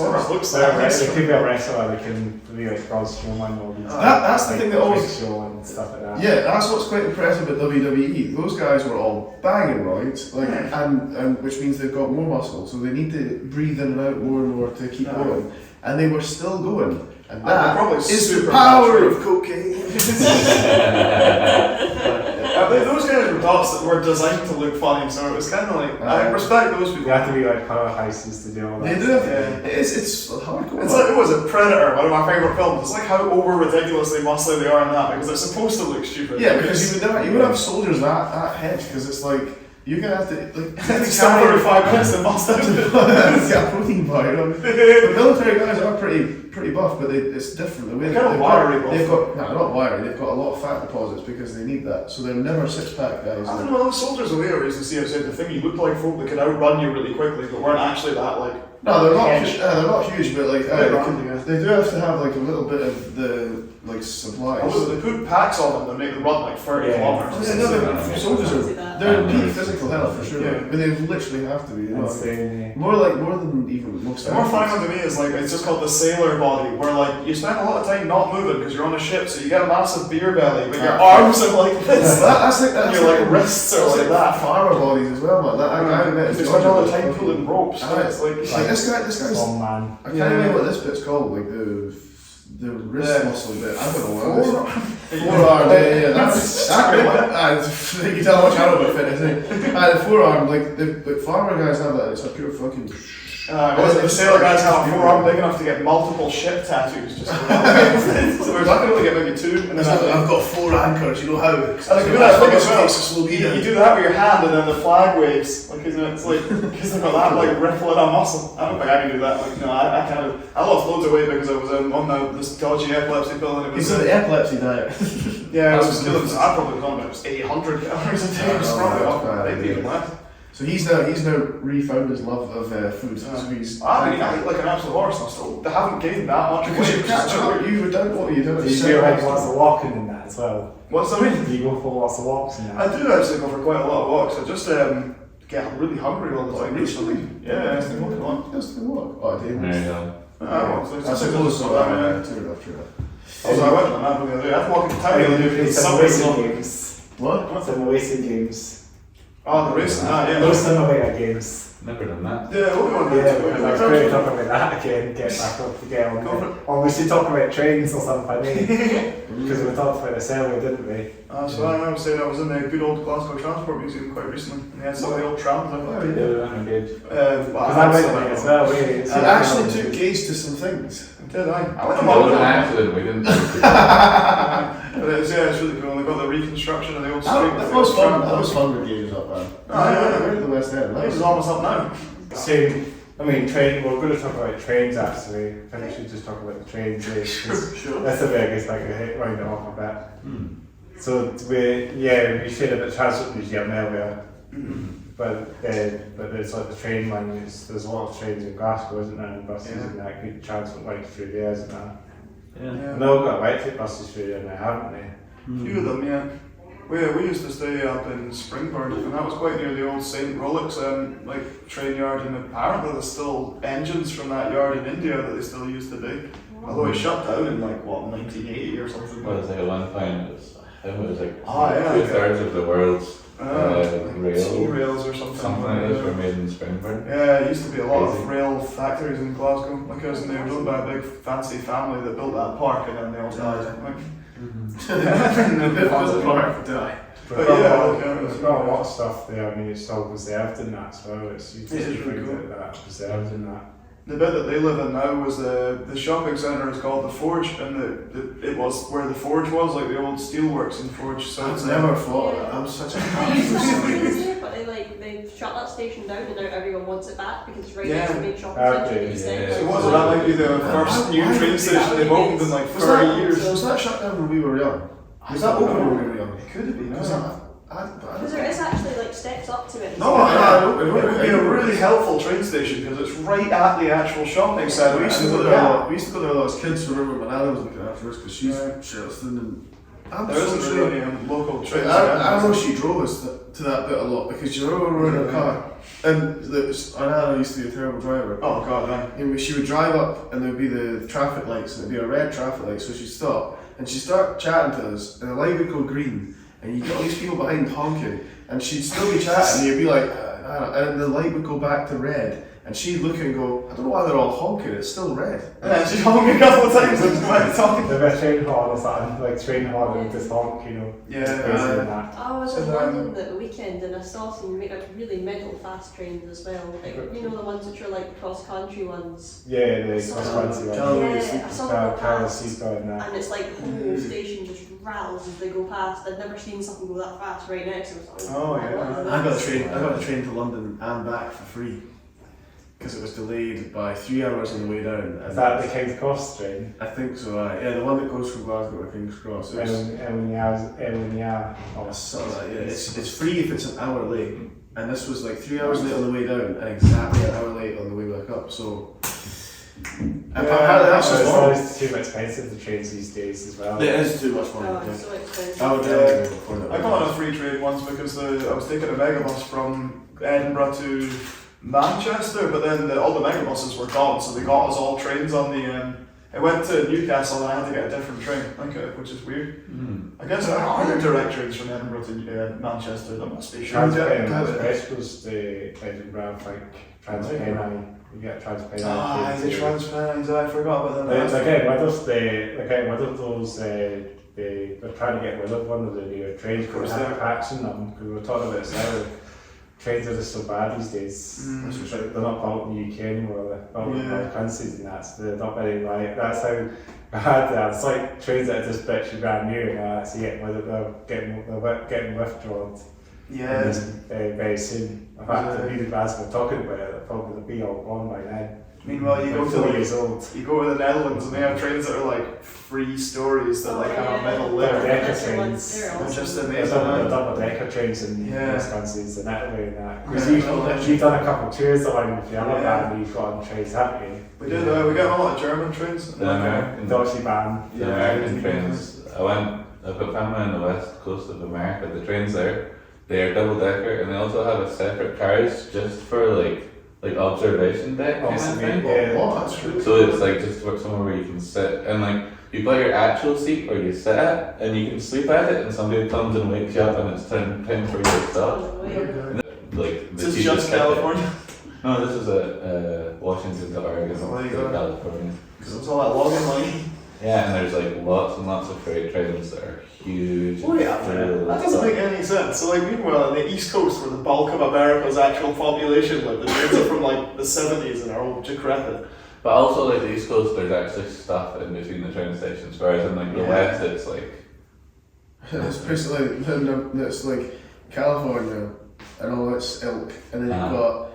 They could be a wrestler, they can be like Braun Strowman or that's the thing that always show and stuff like that. Yeah, that's what's quite impressive about WWE. Those guys were all banging roids, like, and which means they've got more muscle, so they need to breathe in and out more and more to keep going, and they were still going. And that is the power of cocaine. Those guys were dots that were designed to look funny, so it was kind of like I respect those people. You have to be like powerhouses to do all that. They do have it's hardcore. It's like it was a Predator, one of my favourite films. It's like how over ridiculously muscly they are in that because it's supposed to look stupid. Yeah, because you would have soldiers that hedge because it's like you're gonna have to like except for 5 minutes they must have yeah, protein bar. You know? The military guys are pretty buff, but it's different. The way they're kind of wiry. They've got not wiry. They've got a lot of fat deposits because they need that. So they're never 6-pack guys. I don't know. Those soldiers away I used to see outside the thing. You looked like folk that could outrun you really quickly, but weren't actually that like. No, they're not. They're not huge, but like they do have to have like a little bit of the like supplies. Oh, they put packs on them that make them run like 30 kilometers. Soldiers they're in peak physical health for sure. Yeah. But they literally have to be. You know? Insane. More than even most. The more funny one to me is like it's just called the sailor body, where like you spend a lot of time not moving because you're on a ship, so you get a massive beer belly, but your arms are like this. That's your like wrists are like that. Farmer bodies as well, man. That guy met. They spend all the time pulling ropes. It's like this guy's. Oh man. I can't remember what this bit's called, like the wrist muscle bit. I don't know what it is. Forearm, yeah. That's you can tell how much I know about fitness. The forearm, like the farmer guys have that. It's a pure fucking. The sailor guys have a forearm big enough to get multiple ship tattoos. Just so we're not going to get maybe 2. And then I've got 4 anchors. You know how? And you do that thing as well. You do that with your hand, and then the flag waves. Like, isn't it? It's like because they've got that like ripple in a muscle. I don't think I can do that. Like, no, I kind of. I lost loads of weight because I was on this dodgy epilepsy pill, and it was. He's on the epilepsy diet. Yeah, I was killing. I probably was on about 800 calories a day. It was probably up maybe even less. So he's now refound his love of food. So he's I eat like an absolute horse. They haven't gained that much because weight. you catch up. You were down. What were you doing? You do like lots of walking in that as well. What's that mean? You go for lots of walks in that. I do actually go for quite a lot of walks. I just get really hungry all the time. Recently? Yeah, it's the walk. Just the walk. Oh, I did. There you go. I suppose so. True. Also, I went to the map the other day. I've walked in town the other day. Some racing games. What? Some racing games. Oh, the racing, yeah. Those simulator games. Never done that. Yeah, we'll go on Yeah, because I was going to talk about that again, get back up to get on. Or we should talk about trains or something, because we talked about the Cello, didn't we? So I remember saying I was in the good old Glasgow Transport Museum quite recently, and they had some of the old trams there. Oh, yeah, good. Because I went there as well, really. I actually took Gaze to some things. Did I? I went to It was an Malta. accident, we didn't. But it's really cool. They've got the reconstruction of the old street. That was fun. That was fun with Gaze up, man. Oh, yeah. We're at the West End. This is almost up now. So, I mean, we're going to talk about trains actually. I think we should just talk about the trains. Sure. That's the biggest I could hit round it off a bit. So, we shared a bit of Transport Museum earlier. But there's like the train line, there's a lot of trains in Glasgow, isn't there? And buses and that, good transport lines through there, isn't there? Yeah. And they've all got electric buses through there now, haven't they? A few of them, yeah. We used to stay up in Springburn, and that was quite near the old St. Rolex like train yard, and apparently there's still engines from that yard in India that they still use today. Although it shut down in like what 1980 or something. Well, it was like at one point it was like yeah, 2/3 of the world's Sea rail. rails or something. Something like this were made in Springburn. Yeah, it used to be a lot Crazy. of rail factories in Glasgow. My cousin, they were owned by a big fancy family that built that park, and then they all died. Like, the park die. but yeah, There's got a lot of stuff there. I mean, it's all preserved in that as well. It's you It is just really things cool. like that preserved in that. the bit that they live in now was the shopping centre is called the Forge, and it was where the Forge was, like the old steelworks in Forge. So I've it's never thought that. I'm such a They used to have happy trains there, but they shut that station down, and now everyone wants it back because it's right Yeah. next to the main shopping Okay, centre. instead. yeah. So was that might be the first new train station they've opened in like 30 years? Was that shut down when we were young? Was that open when we were young? It could have been. Because Because there is actually like steps up to it. No, it would be a really helpful train station because it's right at the actual shopping centre. we used to and go there a yeah, lot. We used to go there a lot as kids. Remember, my nana was looking after us because she's Shetland, and I'm There so isn't sure. really any local trains. I know she drove us to that bit a lot because you remember we were in her car, and our nana used to be a terrible driver. Oh god, man. And she would drive up, and there'd be the traffic lights, and it'd be a red traffic light, so she'd stop, and she'd start chatting to us, and the light would go green, and you'd get all these people behind honking, and she'd still be chatting, and you'd be like, and the light would go back to red, and she'd look and go, I don't know why they're all honking, it's still red. Yeah, she's honking a couple of times and like talking. The best train horn or something, like train horn and just honk, you know. Yeah, Crazy than that. I was So in then- London at the weekend and I saw some really mental fast trains as well. Like, you know the ones which are like cross country ones. Yeah, the So- expensive one. Calorie Yeah, I saw them go Carol past. sees going that. And it's like the whole station just rattles as they go past. I'd never seen something go that fast right next to me. Oh, yeah. I got a train to London and back for free, because it was delayed by 3 hours on the way down. Is that the King's Cross train? I think so, yeah, the one that goes from Glasgow to King's Cross. It was, it's free if it's an hour late, and this was like 3 hours late on the way down and exactly an hour late on the way back up. So apparently that's It's just normal. always too expensive, the trains these days as well. It is too much money. Oh, Yeah. it's so expensive. I would definitely go for that. I got on a free train once because I was taking a megabus from Edinburgh to Manchester, but then all the megabuses were gone, so they got us all trains on the. I went to Newcastle and I had to get a different train, which is weird. I guess there are there direct trains from Edinburgh to Manchester. That must be sure. Transpennine Express goes to Edinburgh, like Transpennine. You get Transpennine. The Transpennines, I forgot about them. Again, whether those they're trying to get rid of one of the newer trains because they have cracks in them. Because we were talking about this now. Trains are just so bad these days. They're not built in the UK anymore. They're built in other countries, and they're not very right. That's how bad it's like trains that are just literally brand new, and that's it. Whether they're getting withdrawn. Yeah. Very soon. In fact, the really bad we're talking about it, they'll probably be all gone by now. Meanwhile, you go Like to 4 years old. you go to the Netherlands and they have trains that are like 3 stories that like have a metal They're lid. decker That's the ones, trains. they're They're awesome. just There's amazing. other double decker trains in Yeah. most countries in Italy and that. Yeah. Because you've done a couple of tours along with the other band you've got on trains, haven't you? We did. We get a lot of German trains. The American, Deutsche Bahn. the American trains. I've got family on the west coast of America. The trains there, they are double decker, and they also have a separate carriage just for like observation deck kind of thing. Oh, that's really So it's like just somewhere where you can sit and like you've got your actual seat where you sit at, and you can sleep at it, and somebody comes and wakes you up, and it's time for you to stop. Oh, yeah. Like This is just California. No, this is a Washington to Oregon Oh, there you to go. California. Because it's all that logging money. Yeah, and there's like lots and lots of freight trains that are huge. Oh yeah, full that of doesn't stuff. make any sense. So like meanwhile on the East Coast where the bulk of America's actual population live, the trains are from like the 70s and are all decrepit. But also like the East Coast, there's actually stuff in between the train stations, whereas in like the Yeah. West, it's like It's basically it's like California and all its ilk, and then you've got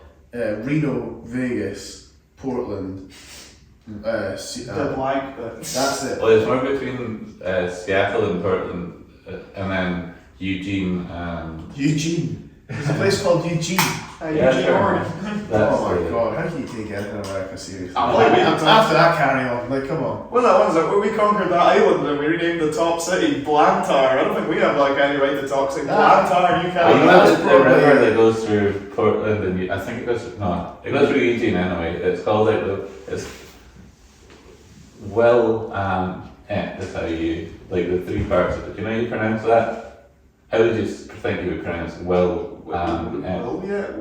Reno, Vegas, Portland, The blank bit. that's it. well, it's more between Seattle and Portland, and then Eugene and Eugene. There's a place called Eugene. Yeah, Eugene, fair Oregon. That's Oh my the- god, how can you take anything in America seriously? After After that carry on, like, come on. Well, that one's like when we conquered that island and we renamed the top city Blantyre. I don't think we have like any right to talk. Say Blantyre, you I can't. know that's the probably- river that goes through Portland and I think it goes through Eugene anyway. It's called it's that's how you like the three parts of it. Do you know how you pronounce that? How would you think you would pronounce Will you? Willamette.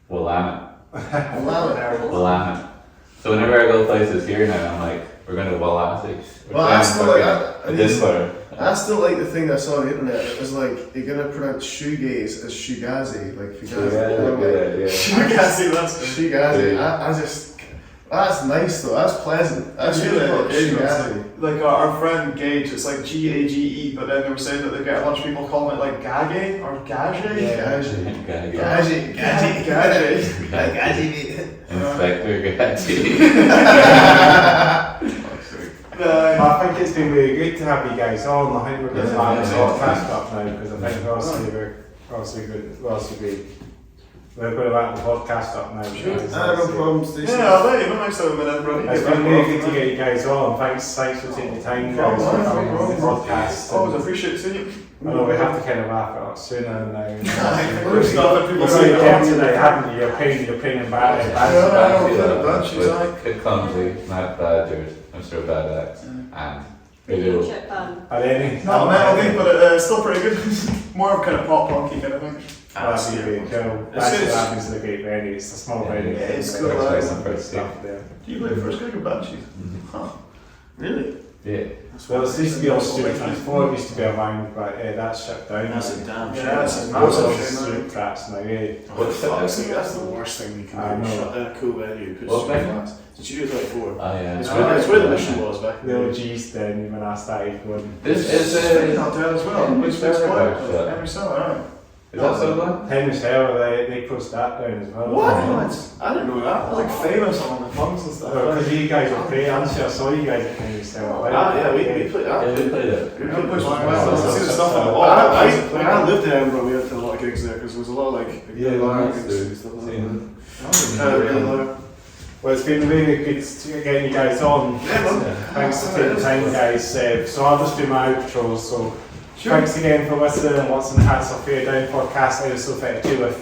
Willamette. Willamette. So whenever I go places here now, I'm like, we're going to Outtakes. Well, I still like I I still like the thing I saw on the internet. It was like you're gonna pronounce shoegaze as shugazi, like fugazi. Fugazi, that's good. Shugazi. Yeah. I just that's nice though. That's pleasant. That's Really, really Shugazi. Like our friend Gage, it's like Gage, but then they were saying that they get a bunch of people calling it like Gage or Gage. Gaji. Gaji. Gage. Inspector Gaji. I think it's been really good to have you guys on. I think we're going to wrap the podcast up now because I think we're going to wrap the podcast up now. Sure. No problem, Stacey. Yeah, I'll let you know next time I'm in Edinburgh. It's been really good to get you guys on. Thanks for taking the time, guys, for coming on the podcast. Always appreciate seeing you. I know we have to kind of wrap it up sooner now. We're stopping people You've saying already done today, haven't you? You're paying and bad. Kid Clumsy, Matt Badgers, Mr. Bad Axe, and Radio chip band. Are there any? Not a metal thing, but it's still pretty good. More of kind of pop punky kind of thing. That's really cool. That's what happens to the great venue. It's a small venue. Yeah, it's cool. Stuff there. Do you play the first gig of Banshees? Huh. Really? Yeah. Well, it used to be on Street Transport, it used to be around, but that's shut down. That's a damn shame. Yeah, that's a Most massive of shame. Street Tracks now, yeah. What's Fuck, that? that's the worst thing you I can do. know. Shut down a cool venue, put What super venue? flats. Did you do it before? Oh yeah. It's where the mission was back. The OGs then, when I started going. This It's is not dead as well. Henry Which Seller was House, quiet. Henry Seller, alright. Is that so bad? Henry's Hell, they closed that down as well. What? I didn't know that. Like famous on the pubs and stuff. Because you guys were playing, I'm sure I saw you guys at Henry's Hell. Yeah, we played that. Yeah, we played it. We Yeah, played push that. my well. I see the stuff on the wall. When I lived in Edinburgh, we went to a lot of gigs there because there was a lot of like Yeah, live nice, gigs dude. and stuff like Seen. that. Really loud. Well, it's been really good to get you guys on. Thanks for taking the time, guys. So I'll just do my outro. So thanks again for listening and what's in the Hats Off Here Down podcast. Episode 32 with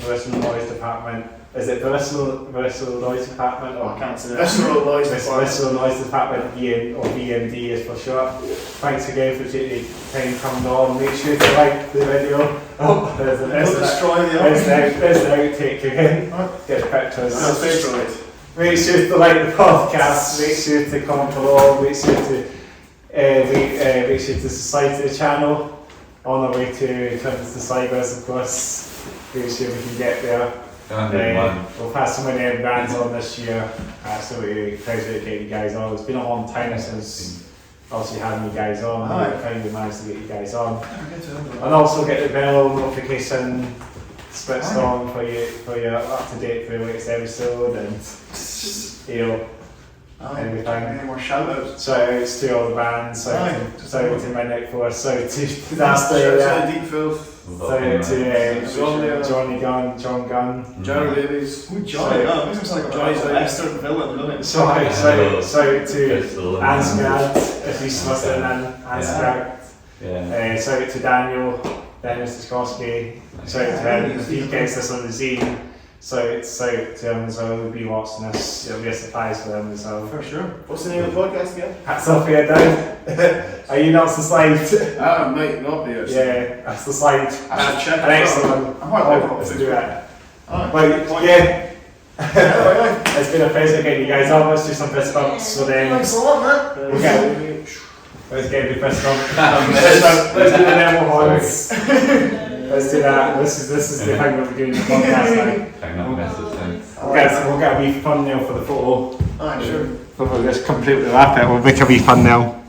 Visceral Noise Department. Is it Visceral Noise Department Oh, I or can't say that. Visceral noise. Visceral Noise Department or VMD is for short. Thanks again for taking the time coming on. Make sure to like the video. Oh, there's Don't the destroy the there's the outtake again. Get the pictures. That's destroyed. Make sure to like the podcast, make sure to comment below, make sure to make sure to subscribe to the channel on our way to Clinton's to Cybers, of course. Make sure we can get there. We've had so many bands on this year. Absolutely pleasure to get you guys on. It's been a long time since obviously having you guys on. I finally managed to get you guys on. And also get the bell notification switched on for you up to date for the latest episode and everything. Any more shout outs? Shout outs to all the bands, shout out to Midnight Force, shout out to Shout out to Deep Filth, shout out to Johnny Gunn, John Gunn. Jerry Davies. Who Johnny? Oh, makes him sound like Johnny's a like- Western villain, doesn't it? Shout out to Crystal. Ansgard, if he's listening in, Ansgard. Yeah. Shout out to Daniel Staskowski. Shout out to him, if he gets this on the zine. Shout out to him as well, he'll be watching this, it'll be a surprise for him as well. For sure. What's the name of the podcast again? Hats off here, Dan. Are you not subscribed? I might not be actually. Yeah, that's the slide. I should check An it excellent one. I might like Let's it. do that. Alright. Well, yeah, Yeah, it's been a pleasure getting you guys on. Let's do some fist bumps. So then, thanks a lot, man. let's get the fist bump. Let's do the level horns. Let's do that. This is the thing that we're doing in the podcast now. Hang on, message then. We'll get a wee thumbnail for the photo. Alright, sure. We'll just completely wrap it. We'll make a wee thumbnail.